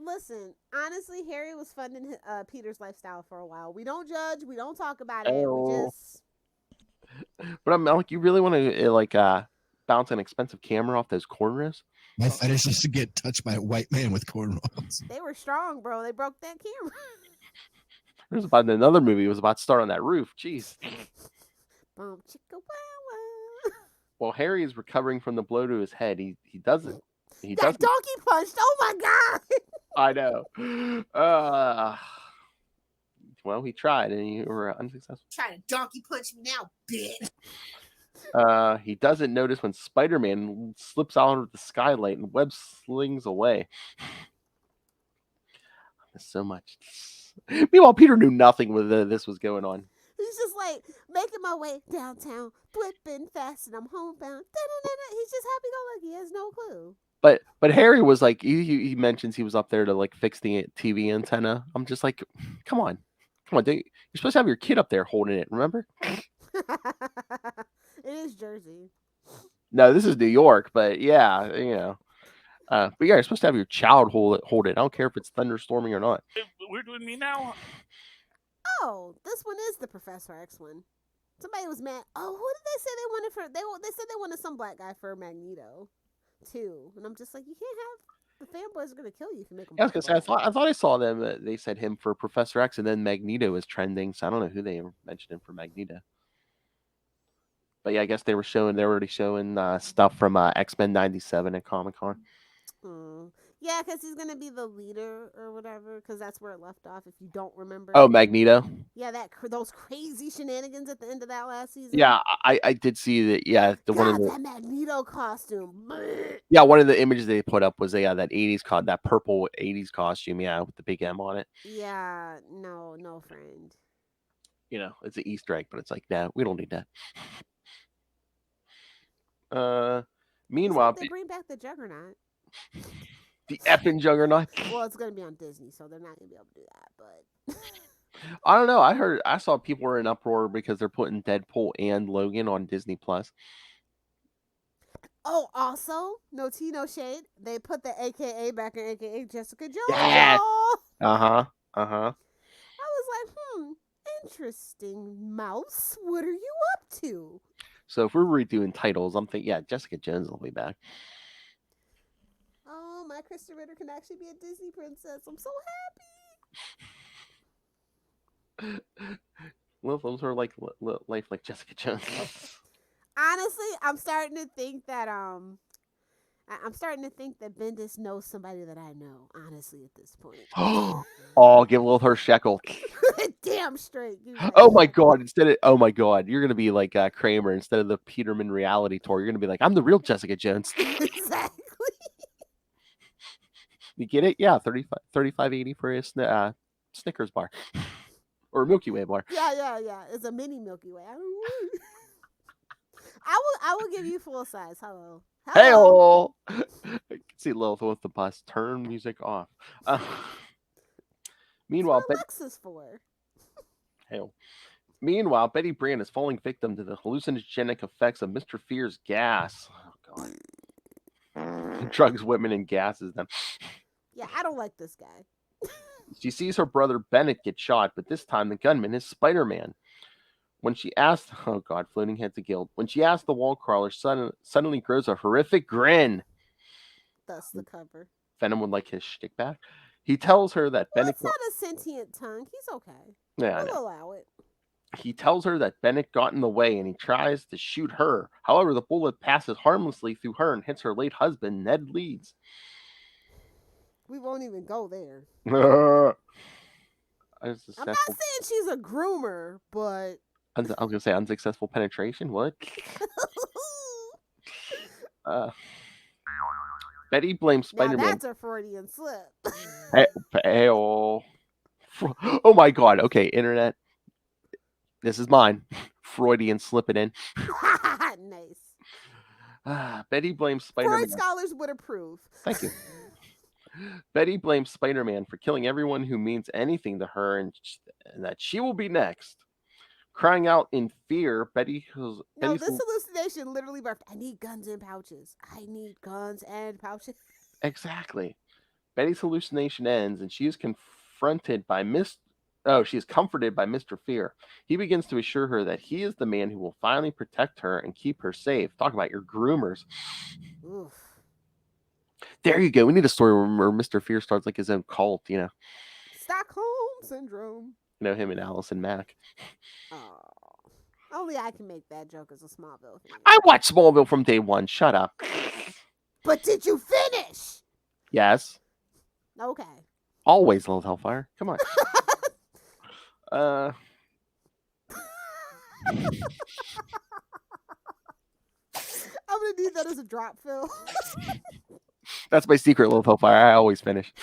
Listen, honestly, Harry was funding Peter's lifestyle for a while. We don't judge. We don't talk about it. We just. But I'm like, you really want to bounce an expensive camera off those cornrows? My fetish is to get touched by a white man with cornrows. They were strong, bro. They broke that camera. There's about another movie. It was about to start on that roof. Jeez. Boom, chicka, wow, wow. While Harry is recovering from the blow to his head, he doesn't. He got donkey punched. Oh my god! I know. Well, he tried and you were unsuccessful. Try to donkey punch me now, bitch. He doesn't notice when Spider-Man slips out of the skylight and web slings away. I miss so much. Meanwhile, Peter knew nothing when this was going on. He's just like making my way downtown, whipping fast, and I'm homebound. Da-da-da-da. He's just happy-go-lucky. He has no clue. But Harry was like, he mentions he was up there to like fix the TV antenna. I'm just like, come on, you're supposed to have your kid up there holding it. Remember? It is Jersey. No, this is New York, but yeah, but yeah, you're supposed to have your child hold it. I don't care if it's thunderstorming or not. We're doing me now. Oh, this one is the Professor X one. Somebody was mad. Oh, who did they say they wanted for? They said they wanted some black guy for Magneto, too. And I'm just like, you can't have the fanboys are gonna kill you if you make them. Yeah, I was gonna say, I thought I saw them. They said him for Professor X, and then Magneto is trending. So I don't know who they mentioned him for Magneto. But yeah, I guess they're already showing stuff from X-Men '97 at Comic-Con. Yeah, because he's gonna be the leader or whatever. Because that's where it left off. If you don't remember. Oh, Magneto. Yeah, those crazy shenanigans at the end of that last season. Yeah, I did see that. Yeah, that Magneto costume. Yeah, one of the images they put up was that '80s that purple '80s costume. Yeah, with the big M on it. Yeah, no, friend. It's an Easter egg, but it's like, nah, we don't need that. Meanwhile, they bring back the Juggernaut. The effing Juggernaut. Well, it's gonna be on Disney, so they're not gonna be able to do that. But I don't know. I saw people were in uproar because they're putting Deadpool and Logan on Disney Plus. Oh, also, no tea, no shade. They put the AKA back in AKA Jessica Jones. Yes. I was like, interesting, Mouse. What are you up to? So if we're redoing titles, I'm thinking, yeah, Jessica Jones will be back. Oh, my Kristen Ritter can actually be a Disney princess. I'm so happy. Live her life like Jessica Jones. Honestly, I'm starting to think that Bendis knows somebody that I know. Honestly, at this point. Oh, give Lilith her shekel. Damn straight. Oh my god! You're gonna be like Kramer instead of the Peterman reality tour. You're gonna be like, I'm the real Jessica Jones. Exactly. You get it? Yeah, $35.80 for a Snickers bar or a Milky Way bar. Yeah. It's a mini Milky Way. I will give you full size. Hello. Hey-o! I can see Lilith with the bus. Turn music off. Meanwhile, Alexa's for. Meanwhile, Betty Brant is falling victim to the hallucinogenic effects of Mr. Fear's gas. Oh god. He drugs women and gasses them. Yeah, I don't like this guy. She sees her brother Bennett get shot, but this time the gunman is Spider-Man. When she asked, oh god, floating heads of guilt. When she asked the wall crawler, suddenly grows a horrific grin. That's the cover. Venom would like his shtick back. He tells her that Bennett. It's not a sentient tongue. He's okay. Yeah, we'll allow it. He tells her that Bennett got in the way and he tries to shoot her. However, the bullet passes harmlessly through her and hits her late husband, Ned Leeds. We won't even go there. I'm not saying she's a groomer, but I was gonna say unsuccessful penetration. What? Betty blames Spider-Man. Now that's a Freudian slip. Oh my god. Okay, internet. This is mine. Freudian slip it in. Nice. Betty blames Spider-Man. Freud scholars would approve. Thank you. Betty blames Spider-Man for killing everyone who means anything to her and that she will be next. Crying out in fear, this hallucination literally birthed, I need guns and pouches. I need guns and pouches. Exactly. Betty's hallucination ends and she is comforted by Mr. Fear. He begins to assure her that he is the man who will finally protect her and keep her safe. Talk about your groomers. Oof. There you go. We need a story where Mr. Fear starts like his own cult, Stockholm Syndrome. Him and Allison Mack. Oh, only I can make that joke as a Smallville fan. I watched Smallville from day one. Shut up. But did you finish? Yes. Okay. Always Lilith Hellfire. Come on. I'm gonna need that as a drop, Phil. That's my secret, Lilith Hellfire. I always finish.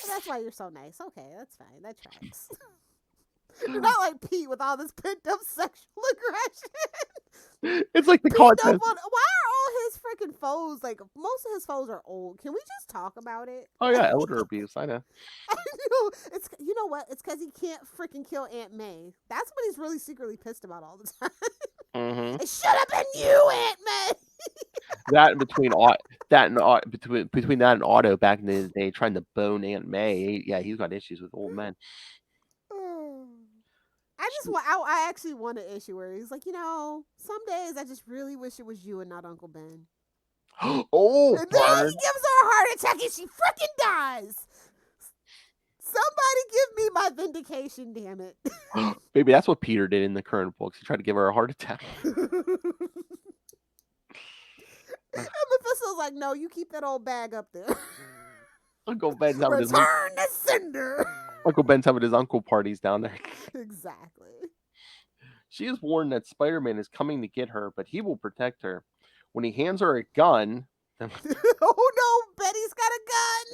That's why you're so nice. Okay, that's fine. That tracks. You're not like Pete with all this pent up sexual aggression. It's like the contest. Why are all his freaking foes, like most of his foes are old. Can we just talk about it? Oh yeah, elder abuse. I know. I know. It's, you know what? It's because he can't freaking kill Aunt May. That's what he's really secretly pissed about all the time. Mm-hmm. It should have been you, Aunt May. That and between between that and Otto back in the day trying to bone Aunt May. Yeah, he's got issues with old men. I actually want an issue where he's like, some days I just really wish it was you and not Uncle Ben. Oh, And then he gives her a heart attack and she freaking dies. Somebody give me my vindication, damn it. Maybe that's what Peter did in the current books. He tried to give her a heart attack. And Mephisto's like, no, you keep that old bag up there. Uncle Ben's having his Return to sender. Uncle Ben's having his uncle parties down there. Exactly. She is warned that Spider-Man is coming to get her, but he will protect her. When he hands her a gun, Oh no, Betty's got a gun.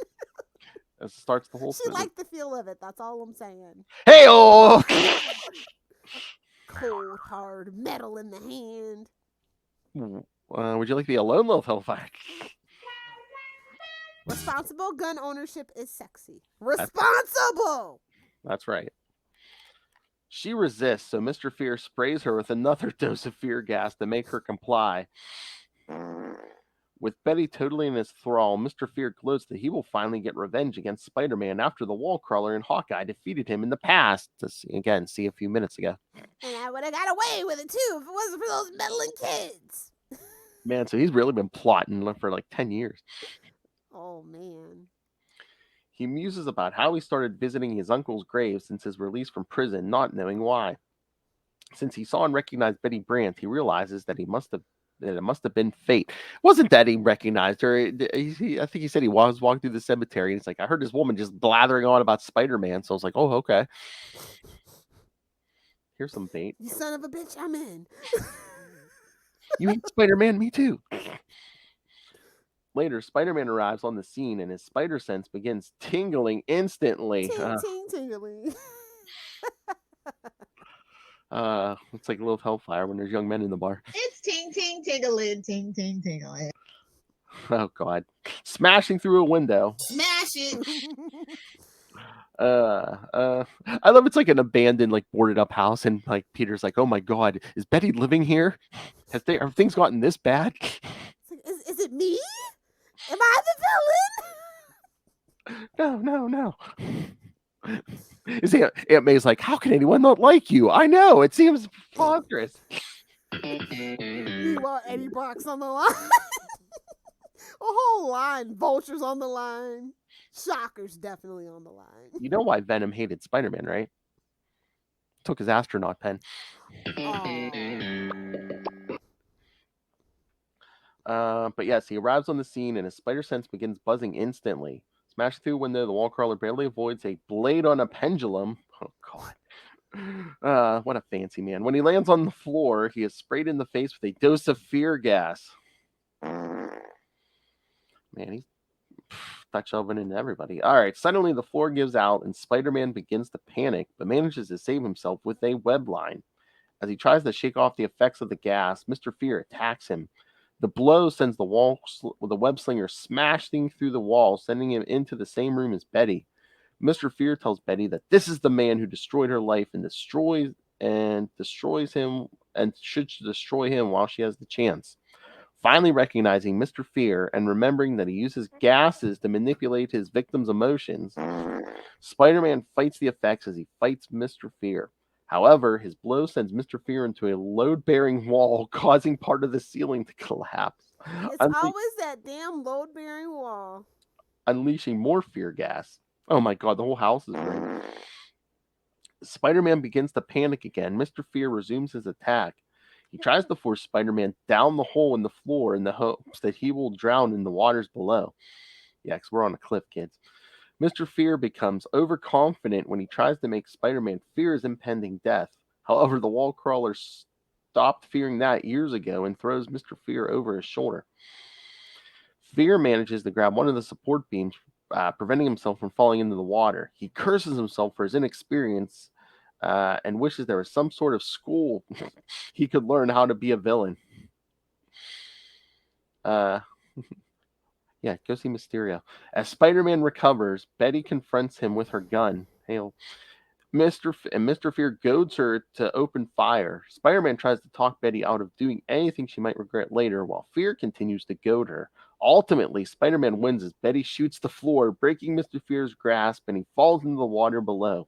it starts the whole She liked the feel of it. That's all I'm saying. Hey-oh! Cold, hard metal in the hand. Would you like to be alone, little Hellfire? Responsible gun ownership is sexy. Responsible! That's right. She resists, so Mr. Fear sprays her with another dose of fear gas to make her comply. With Betty totally in his thrall, Mr. Fear gloats that he will finally get revenge against Spider-Man after the wall crawler and Hawkeye defeated him in the past. To see a few minutes ago. And I would have got away with it too if it wasn't for those meddling kids. Man, so he's really been plotting for like 10 years. Oh, man. He muses about how he started visiting his uncle's grave since his release from prison, not knowing why. Since he saw and recognized Betty Brant, he realizes that it must have been fate. It wasn't that he recognized her. I think he said he was walking through the cemetery, and he's like, I heard this woman just blathering on about Spider-Man, so I was like, oh, okay. Here's some bait. You son of a bitch, I'm in. You hate Spider-Man? Me too. Later, Spider-Man arrives on the scene, and his spider sense begins tingling instantly. Tingling. It's like a little hellfire when there's young men in the bar. It's tingling, tingling. Oh, God. Smashing through a window. Smash it. I love it's like an abandoned, like boarded up house, and like Peter's like, oh my God, is Betty living here? Have things gotten this bad? Is it me? Am I the villain? No. Aunt May's like, how can anyone not like you? I know, it seems preposterous. Meanwhile, Eddie Brock's on the line. A whole line. Vulture's on the line. Shocker's definitely on the line. You know why Venom hated Spider-Man, right? Took his astronaut pen. But yes, he arrives on the scene and his spider sense begins buzzing instantly. Smashed through a window, the wall crawler barely avoids a blade on a pendulum. Oh, God. What a fancy man. When he lands on the floor, he is sprayed in the face with a dose of fear gas. Man, he's touch oven into everybody. All right, suddenly the floor gives out and Spider-Man begins to panic, but manages to save himself with a web line. As he tries to shake off the effects of the gas, Mr. Fear attacks him. The blow sends the web slinger smashing through the wall, sending him into the same room as Betty. Mr. Fear tells Betty that this is the man who destroyed her life and destroys him and should destroy him while she has the chance. Finally recognizing Mr. Fear and remembering that he uses gases to manipulate his victim's emotions, Spider-Man fights the effects as he fights Mr. Fear. However, his blow sends Mr. Fear into a load-bearing wall, causing part of the ceiling to collapse. It's always that damn load-bearing wall. Unleashing more fear gas. Oh my God, the whole house is burning. Spider-Man begins to panic again. Mr. Fear resumes his attack. He tries to force Spider-Man down the hole in the floor in the hopes that he will drown in the waters below. Yeah, because we're on a cliff, kids. Mr. Fear becomes overconfident when he tries to make Spider-Man fear his impending death. However, the wall crawler stopped fearing that years ago and throws Mr. Fear over his shoulder. Fear manages to grab one of the support beams, preventing himself from falling into the water. He curses himself for his inexperience and wishes there was some sort of school he could learn how to be a villain. Yeah, go see Mysterio. As Spider-Man recovers, Betty confronts him with her gun. Hail. Mr. Fear goads her to open fire. Spider-Man tries to talk Betty out of doing anything she might regret later, while Fear continues to goad her. Ultimately, Spider-Man wins as Betty shoots the floor, breaking Mr. Fear's grasp, and he falls into the water below.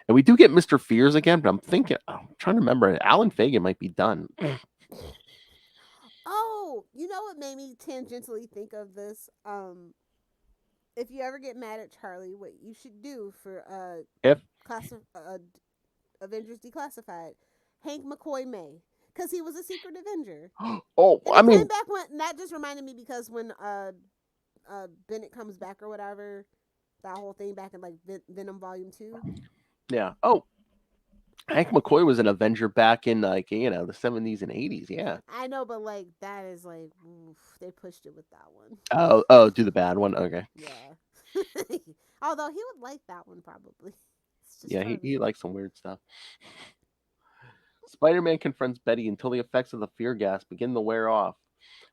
And we do get Mr. Fears again, but I'm trying to remember. Alan Fagan might be done. Oh, you know what made me tangentially think of this? If you ever get mad at Charlie, what you should do for Avengers Declassified, Hank McCoy May, because he was a secret Avenger. Oh, and I mean, came back when that just reminded me because when Bennett comes back or whatever, that whole thing back in like Venom Volume 2. Yeah. Oh, Hank McCoy was an Avenger back in the 70s and 80s. Yeah. I know, but like that is like they pushed it with that one. Oh, do the bad one. Okay. Yeah. Although he would like that one probably. Yeah, he likes some weird stuff. Spider-Man confronts Betty until the effects of the fear gas begin to wear off.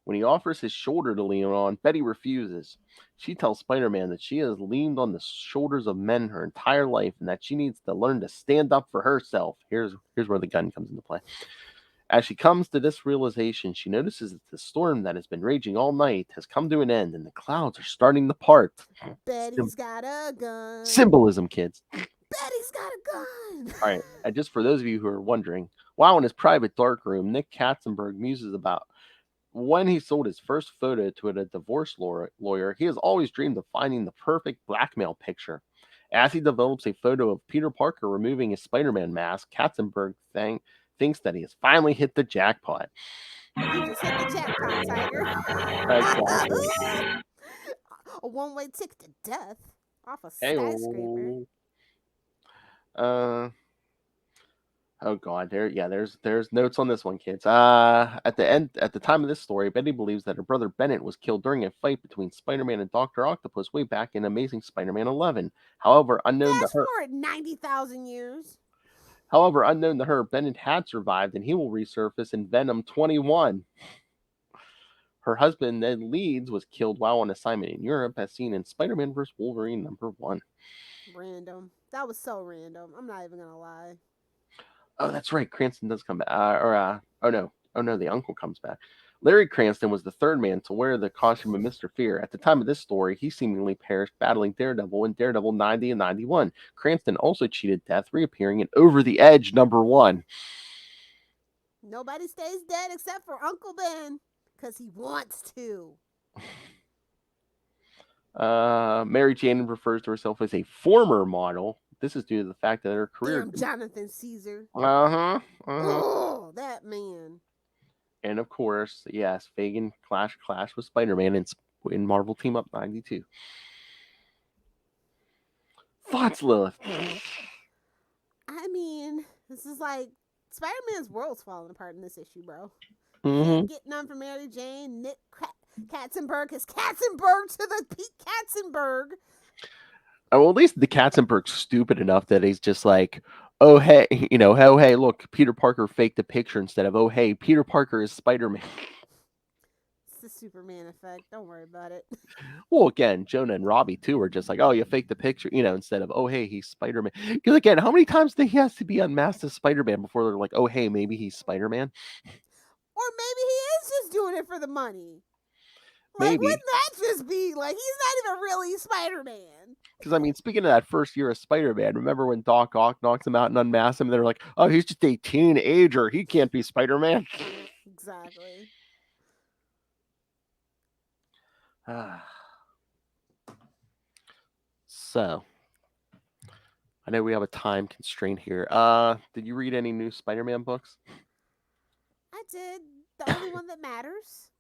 When he offers his shoulder to lean on, Betty refuses. She tells Spider-Man that she has leaned on the shoulders of men her entire life and that she needs to learn to stand up for herself. Here's where the gun comes into play. As she comes to this realization, she notices that the storm that has been raging all night has come to an end and the clouds are starting to part. Betty's got a gun. Symbolism, kids. Betty's got a gun. All right, and just for those of you who are wondering, while in his private darkroom, Nick Katzenberg muses about when he sold his first photo to a divorce lawyer, he has always dreamed of finding the perfect blackmail picture. As he develops a photo of Peter Parker removing his Spider-Man mask, Katzenberg thinks that he has finally hit the jackpot. You just hit the jackpot, Tiger. Exactly. A one-way ticket to death off a Hey-o. skyscraper. Oh god, there's notes on this one, kids. At the time of this story, Betty believes that her brother Bennett was killed during a fight between Spider-Man and Dr. Octopus way back in Amazing Spider-Man 11. However, unknown to her, 90,000 years. Bennett had survived and he will resurface in Venom 21. Her husband, Ned Leeds, was killed while on assignment in Europe, as seen in Spider-Man vs. Wolverine #1. Random. That was so random. I'm not even gonna lie. Oh, that's right. Cranston does come back. Oh no, the uncle comes back. Larry Cranston was the third man to wear the costume of Mr. Fear. At the time of this story, he seemingly perished battling Daredevil in Daredevil 90 and 91. Cranston also cheated death, reappearing in Over the Edge #1. Nobody stays dead except for Uncle Ben, because he wants to. Mary Jane refers to herself as a former model. This is due to the fact that her career... Damn Jonathan Caesar. Uh-huh. That man. And of course, yes, Fagin clash with Spider-Man in Marvel Team Up 92. Thoughts, Lilith? I mean, this is like Spider-Man's world's falling apart in this issue, bro. Mm-hmm. Can't get none from Mary Jane. Nick Katzenberg is Katzenberg to the Pete Katzenberg. Well, at least the Katzenberg's stupid enough that he's just like, oh hey, oh hey, look, Peter Parker faked a picture instead of, oh hey, Peter Parker is Spider-Man. It's the Superman effect. Don't worry about it. Well, again, Jonah and Robbie too are just like, oh, you faked the picture, instead of, oh hey, he's Spider-Man. Because again, how many times do he has to be unmasked as Spider-Man before they're like, oh hey, maybe he's Spider-Man? Or maybe he is just doing it for the money. Like, Maybe. wouldn't that just be like, he's not even really Spider-Man? Because, I mean, speaking of that first year of Spider-Man, remember when Doc Ock knocks him out and unmasks him, and they're like, oh, he's just a teenager. He can't be Spider-Man. Exactly. So, I know we have a time constraint here. Did you read any new Spider-Man books? I did. The only one that matters.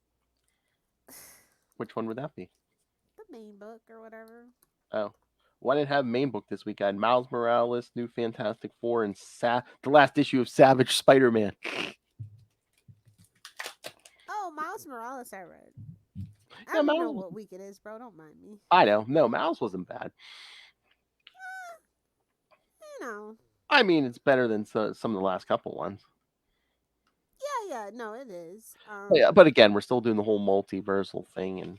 Which one would that be? The main book or whatever. Oh. Well, I didn't have main book this week. I had Miles Morales, New Fantastic Four, and the last issue of Savage Spider-Man. Oh, Miles Morales I read. I Yeah, don't know what week it is, bro. Don't mind me. I know. No, Miles wasn't bad. You know. I mean, it's better than some of the last couple ones. Yeah, no, it is. Yeah, but again, we're still doing the whole multiversal thing, and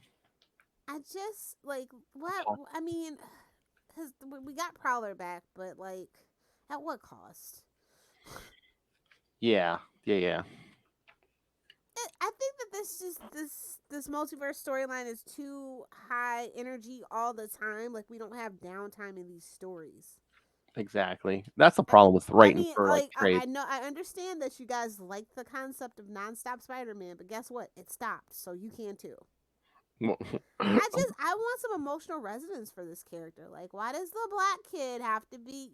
I just like what I mean. Cause we got Prowler back, but like, at what cost? yeah. I think that this multiverse storyline is too high energy all the time. Like we don't have downtime in these stories. Exactly. That's the problem with writing for like trade. I know I understand that you guys like the concept of nonstop Spider-Man, but guess what? It stopped, so you can too. I want some emotional resonance for this character. Like, why does the black kid have to be,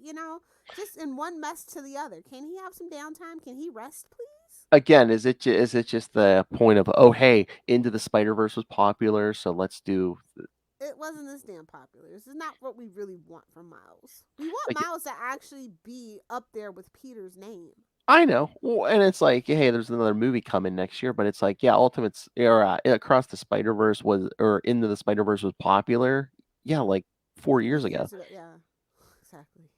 just in one mess to the other? Can he have some downtime? Can he rest, please? Again, is it just the point of, oh hey, Into the Spider-Verse was popular, so let's do It wasn't this damn popular. This is not what we really want from Miles. We want like, Miles to actually be up there with Peter's name. I know. Well, and it's like, hey, there's another movie coming next year, but it's like, yeah, Ultimates or Across the Spider-Verse or Into the Spider-Verse was popular. Yeah, like 4 years ago. Yeah, exactly.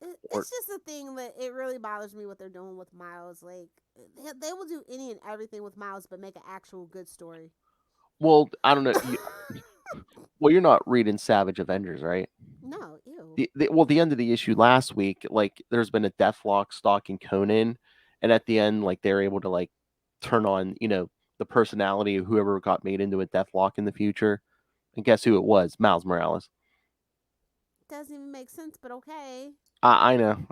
It's just a thing that it really bothers me what they're doing with Miles. Like, they will do any and everything with Miles, but make an actual good story. Well, I don't know. Well, you're not reading Savage Avengers, right? No, ew. The end of the issue last week, like there's been a Deathlock stalking Conan, and at the end, like they're able to like turn on, the personality of whoever got made into a Deathlock in the future, and guess who it was? Miles Morales. Doesn't even make sense, but okay. I know,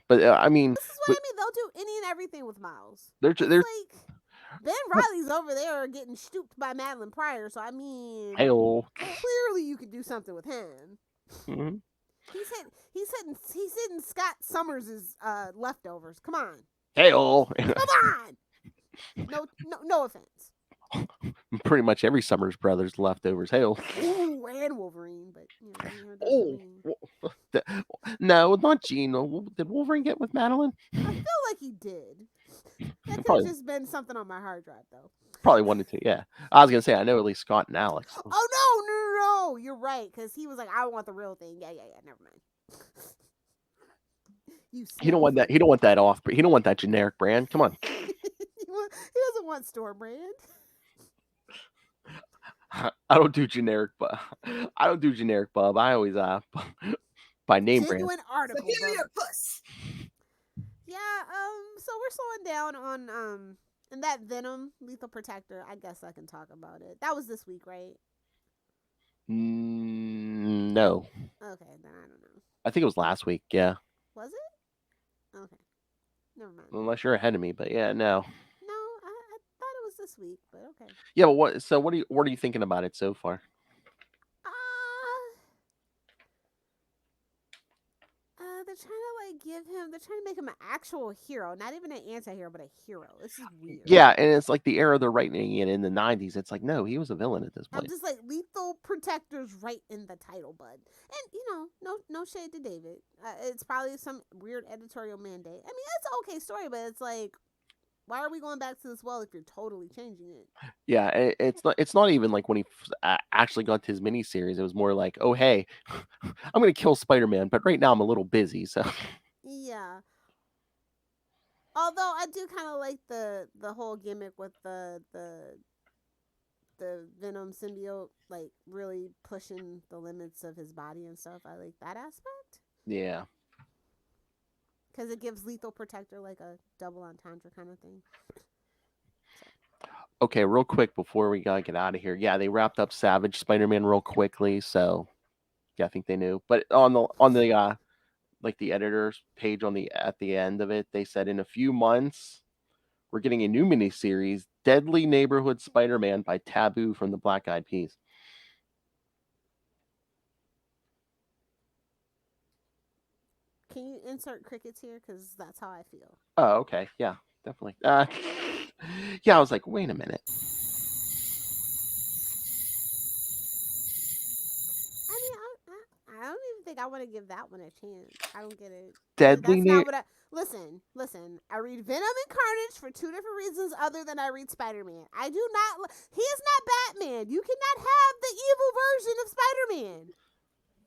but I mean, this is what I mean. They'll do any and everything with Miles. They're like Ben Reilly's over there getting stooped by Madeline Pryor, so I mean, clearly you could do something with him. Mm-hmm. He's hitting Scott Summers' leftovers. Come on. Come on. No offense. Pretty much every Summers Brothers leftovers. Ooh, and Wolverine, but no, not Gene. Did Wolverine get with Madeline? I feel like he did. That could have just been something on my hard drive, though. Probably wanted to, yeah. I was gonna say I know at least Scott and Alex. Oh no! You're right, because he was like, "I want the real thing." Yeah. Never mind. He don't want that. He don't want that off. He don't want that generic brand. Come on. He doesn't want store brand. I don't do generic, but I don't do generic, Bub. I always by name brand. Genuine article. Puss. Yeah. So we're slowing down on and that Venom Lethal Protector. I guess I can talk about it. That was this week, right? No. Okay, then I don't know. I think it was last week. Yeah. Was it? Okay. Never mind. Unless you're ahead of me, but yeah, no. No, I thought it was this week, but okay. Yeah, but what? So what are you thinking about it so far? They're trying to make him an actual hero, not even an anti-hero, but a hero. This is weird. Yeah, and it's like the era they're writing it in the 90s. It's like, no, he was a villain at this point. I'm just like, Lethal Protector's right in the title, bud. And no shade to David. It's probably some weird editorial mandate. I mean, it's an okay story, but it's like, why are we going back to this well if you're totally changing it? Yeah, it's not even like when he actually got to his miniseries. It was more like, oh hey, I'm gonna kill Spider-Man, but right now I'm a little busy, so. Yeah. Although I do kind of like the whole gimmick with the Venom symbiote, like really pushing the limits of his body and stuff. I like that aspect. Yeah. Because it gives Lethal Protector like a double entendre kind of thing. Okay, real quick before we gotta get out of here. Yeah, they wrapped up Savage Spider-Man real quickly, so yeah, I think they knew. But on the like the editor's page at the end of it, they said in a few months we're getting a new miniseries, Deadly Neighborhood Spider-Man by Taboo from the Black Eyed Peas. Can you insert crickets here? Because that's how I feel. Oh, okay. Yeah, definitely. Yeah, I was like, wait a minute. I mean, I don't even think I want to give that one a chance. I don't get it. Deadly Listen. I read Venom and Carnage for two different reasons other than I read Spider-Man. I do not... He is not Batman. You cannot have the evil version of Spider-Man.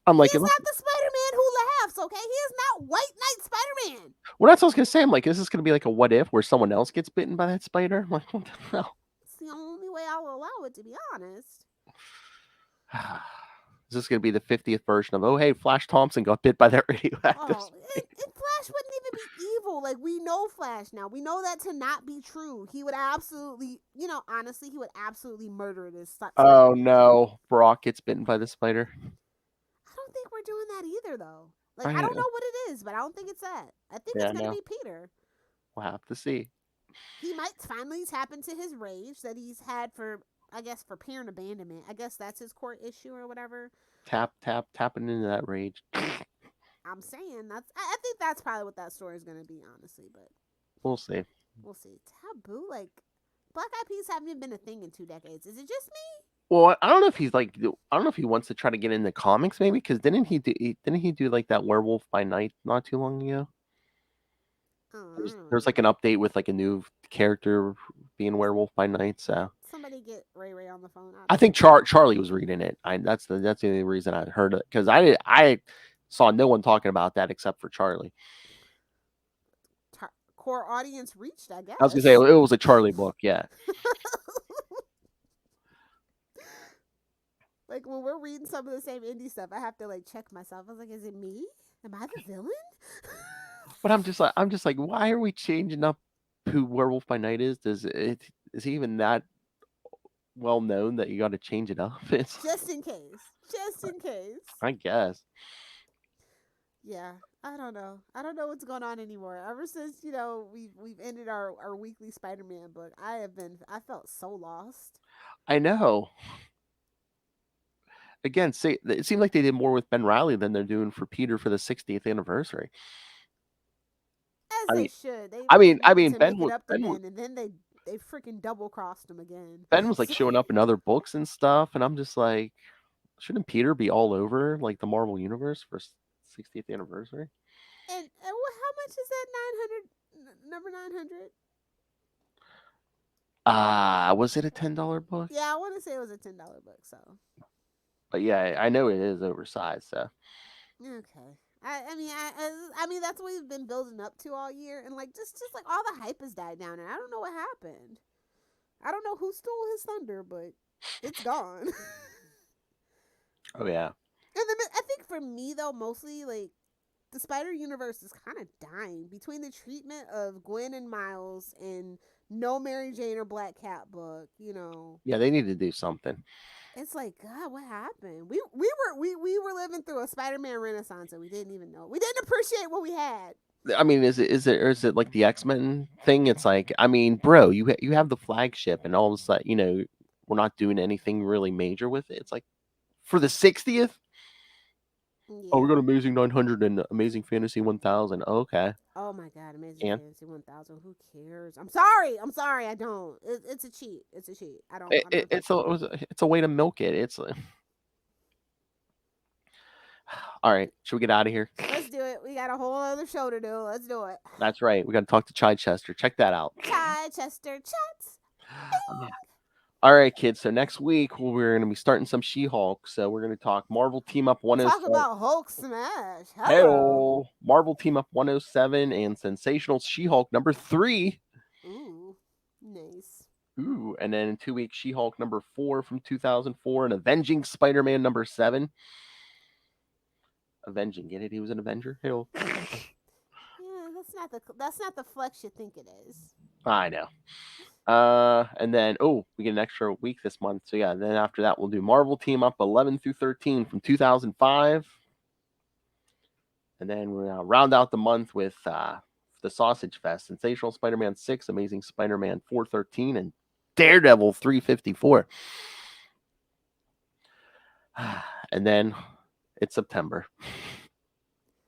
I'm like, He's not the Spider-Man who laughs, okay? He is not White Knight Spider-Man. well, that's what I was gonna say. I'm like, is this gonna be like a what if where someone else gets bitten by that spider? I'm like, what the hell? It's the only way I'll allow it, to be honest. Is this gonna be the 50th version of, oh hey, Flash Thompson got bit by that radioactive Oh, spider? and Flash wouldn't even be evil. Like, we know Flash now. We know that to not be true. He would absolutely, honestly, he would absolutely murder this. Oh no, Brock gets bitten by the spider. I don't think we're doing that either, though. Like, I I don't know. know what it is, but I don't think it's that. I think Yeah, it's going to no. be Peter. We'll have to see. He might finally tap into his rage that he's had for, I guess, for parent abandonment. I guess that's his core issue or whatever. Tapping into that rage. I'm saying I think that's probably what that story is going to be, honestly, but We'll see. we'll see. Taboo, like, Black Eyed Peas haven't even been a thing in 2 decades. Is it just me? Well, I don't know if he's like, I don't know if he wants to try to get into comics, maybe, because didn't he do like that Werewolf by Night not too long ago? There's like an update with like a new character being Werewolf by Night. So Somebody get Ray on the phone. I think Charlie was reading it. That's the only reason I heard it, because I saw no one talking about that except for Charlie. Core audience reached, I guess. I was gonna say it was a Charlie book, yeah. Like, when we're reading some of the same indie stuff, I have to like check myself. I was like, is it me? Am I the villain? But I'm just like, why are we changing up who Werewolf by Night is? Is he even that well known that you got to change it up? It's just in case. I guess. Yeah, I don't know. I don't know what's going on anymore. Ever since we've ended our weekly Spider-Man book, I felt so lost. I know. Again, it seemed like they did more with Ben Reilly than they're doing for Peter for the 60th anniversary. As they should. I mean, Ben was and then they freaking double crossed him again. Ben was like showing up in other books and stuff, and I'm just like, shouldn't Peter be all over like the Marvel universe for 60th anniversary? And how much is that 900 number 900? Was it a $10 book? Yeah, I want to say it was a $10 book. So, but yeah, I know it is oversized. So, okay. I mean that's what we've been building up to all year, and like just like all the hype has died down, and I don't know what happened. I don't know who stole his thunder, but it's gone. Oh yeah. And then I think for me though, mostly like the Spider Universe is kind of dying between the treatment of Gwen and Miles and no Mary Jane or Black Cat book. Yeah, they need to do something. It's like, God, what happened? We were living through a Spider-Man renaissance and we didn't even know. We didn't appreciate what we had. I mean, is it like the X-Men thing? It's like, I mean, bro, you have the flagship, and all of a sudden, we're not doing anything really major with it. It's like for the 60th. Yeah. Oh, we got Amazing 900 and Amazing Fantasy 1000. Oh, okay. Oh my God, Amazing Fantasy 1000. Who cares? I'm sorry. I don't. It's a cheat. I don't. It's a way to milk it. It's. All right, should we get out of here? Let's do it. We got a whole other show to do. Let's do it. That's right. We got to talk to Chichester. Check that out. Chichester chats. All right, kids. So next week we're going to be starting some She-Hulk. So we're going to talk Marvel Team Up 107. Talk about Hulk smash. Hello. Marvel Team Up 107 and Sensational She-Hulk number 3. Ooh, nice. Ooh, and then in 2 weeks, She-Hulk number 4 from 2004 and Avenging Spider-Man number 7. Avenging, get it? He was an Avenger. Hello. Yeah, that's not the flex you think it is. I know. And then we get an extra week this month. So yeah, then after that we'll do Marvel Team Up 11 through 13 from 2005. And then we'll round out the month with the Sausage Fest, Sensational Spider-Man 6, Amazing Spider-Man 413, and Daredevil 354. And then it's September.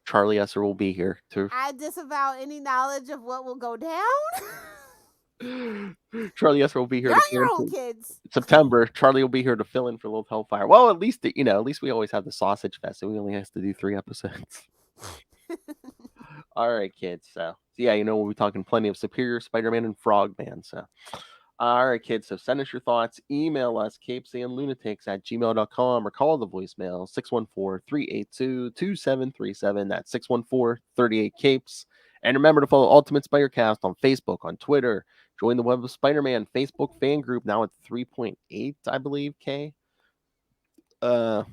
Charlie Esser will be here too. I disavow any knowledge of what will go down. Charlie Esser will be here. You're on your own, kids. September. Charlie will be here to fill in for Little Hellfire. Well, at least we always have the Sausage Fest, so we only have to do 3 episodes. All right, kids. So yeah, we'll be talking plenty of Superior Spider-Man and Frogman. So All right, kids. So send us your thoughts. Email us, CapesandLunatics@gmail.com, or call the voicemail 614-382-2737. That's 614-38-CAPES. And remember to follow Ultimate Spider-Cast on Facebook, on Twitter. Join the Web of Spider-Man Facebook fan group, now at 3.8, I believe, K. Find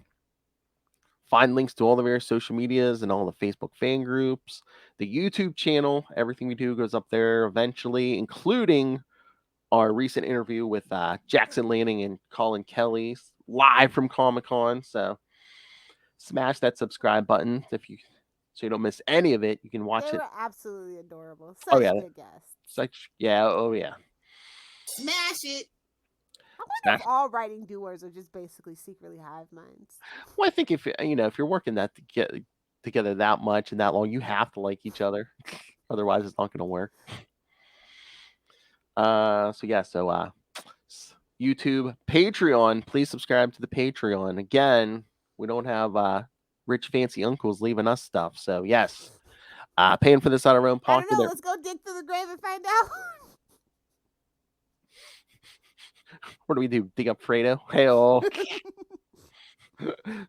links to all the various social medias and all the Facebook fan groups. The YouTube channel, everything we do goes up there eventually, including our recent interview with Jackson Lanning and Colin Kelly live from Comic-Con. So smash that subscribe button so you don't miss any of it. You can watch They it. were absolutely adorable. Oh, Such yeah. good guests. Oh yeah. Smash it. I wonder if all writing duos are just basically secretly hive minds. Well, I think if you're working that together that much and that long, you have to like each other. Otherwise, it's not going to work. YouTube, Patreon. Please subscribe to the Patreon. Again, we don't have rich fancy uncles leaving us stuff. So yes, paying for this out of our own I pocket. don't know. Let's go dig through the grave and find out. What do we do? Dig up Fredo? Hey-oh.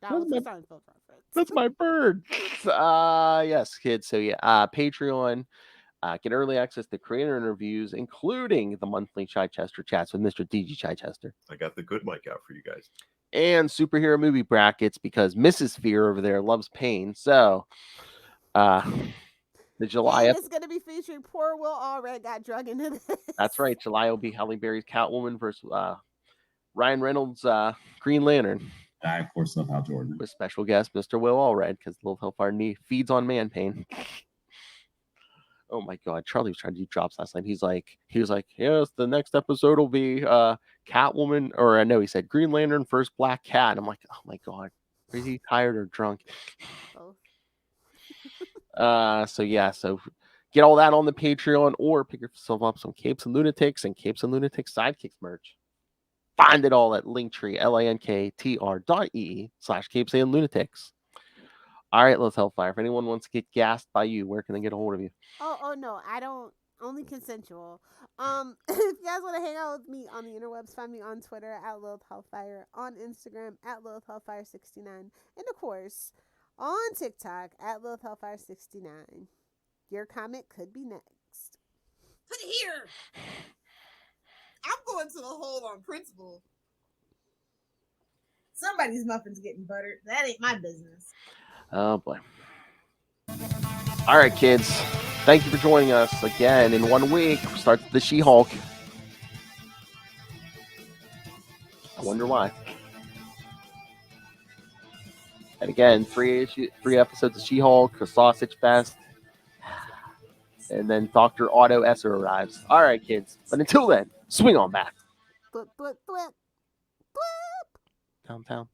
That's my bird. Yes, kids. So yeah, Patreon. Get early access to creator interviews, including the monthly Chichester chats with Mr. DG Chichester. I got the good mic out for you guys. And superhero movie brackets because Mrs. Fear over there loves pain. So, the July it's going to be featuring poor Will Allred got drug into this. That's right. July will be Halle Berry's Catwoman versus Ryan Reynolds' Green Lantern. I, of course, love Hal Jordan. With special guest Mr. Will Allred because Lilith Hellfire feeds on man pain. Oh my God, Charlie was trying to do drops last night. He was like, yes, the next episode will be Catwoman, or I know he said Green Lantern first Black Cat. I'm like, oh my God, is he tired or drunk? So get all that on the Patreon or pick yourself up some Capes and Lunatics and Capes and Lunatics Sidekicks merch. Find it all at Linktree, linktr.ee/Capes and Lunatics. All right, let's Hellfire. If anyone wants to get gassed by you, where can they get a hold of you? Oh no, I don't. Only consensual. If you guys want to hang out with me on the interwebs, find me on Twitter at Lilith Hellfire, on Instagram at Lilith Hellfire69, and of course on TikTok at Lilith Hellfire69. Your comment could be next. Put it here. I'm going to the hole on principle. Somebody's muffin's getting buttered. That ain't my business. Oh boy. All right, kids. Thank you for joining us again. In 1 week, starts the She-Hulk. I wonder why. And again, three episodes of She-Hulk, a Sausage Fest, and then Dr. Otto Esser arrives. All right, kids. But until then, swing on back. Blip, blip, blip. Downtown.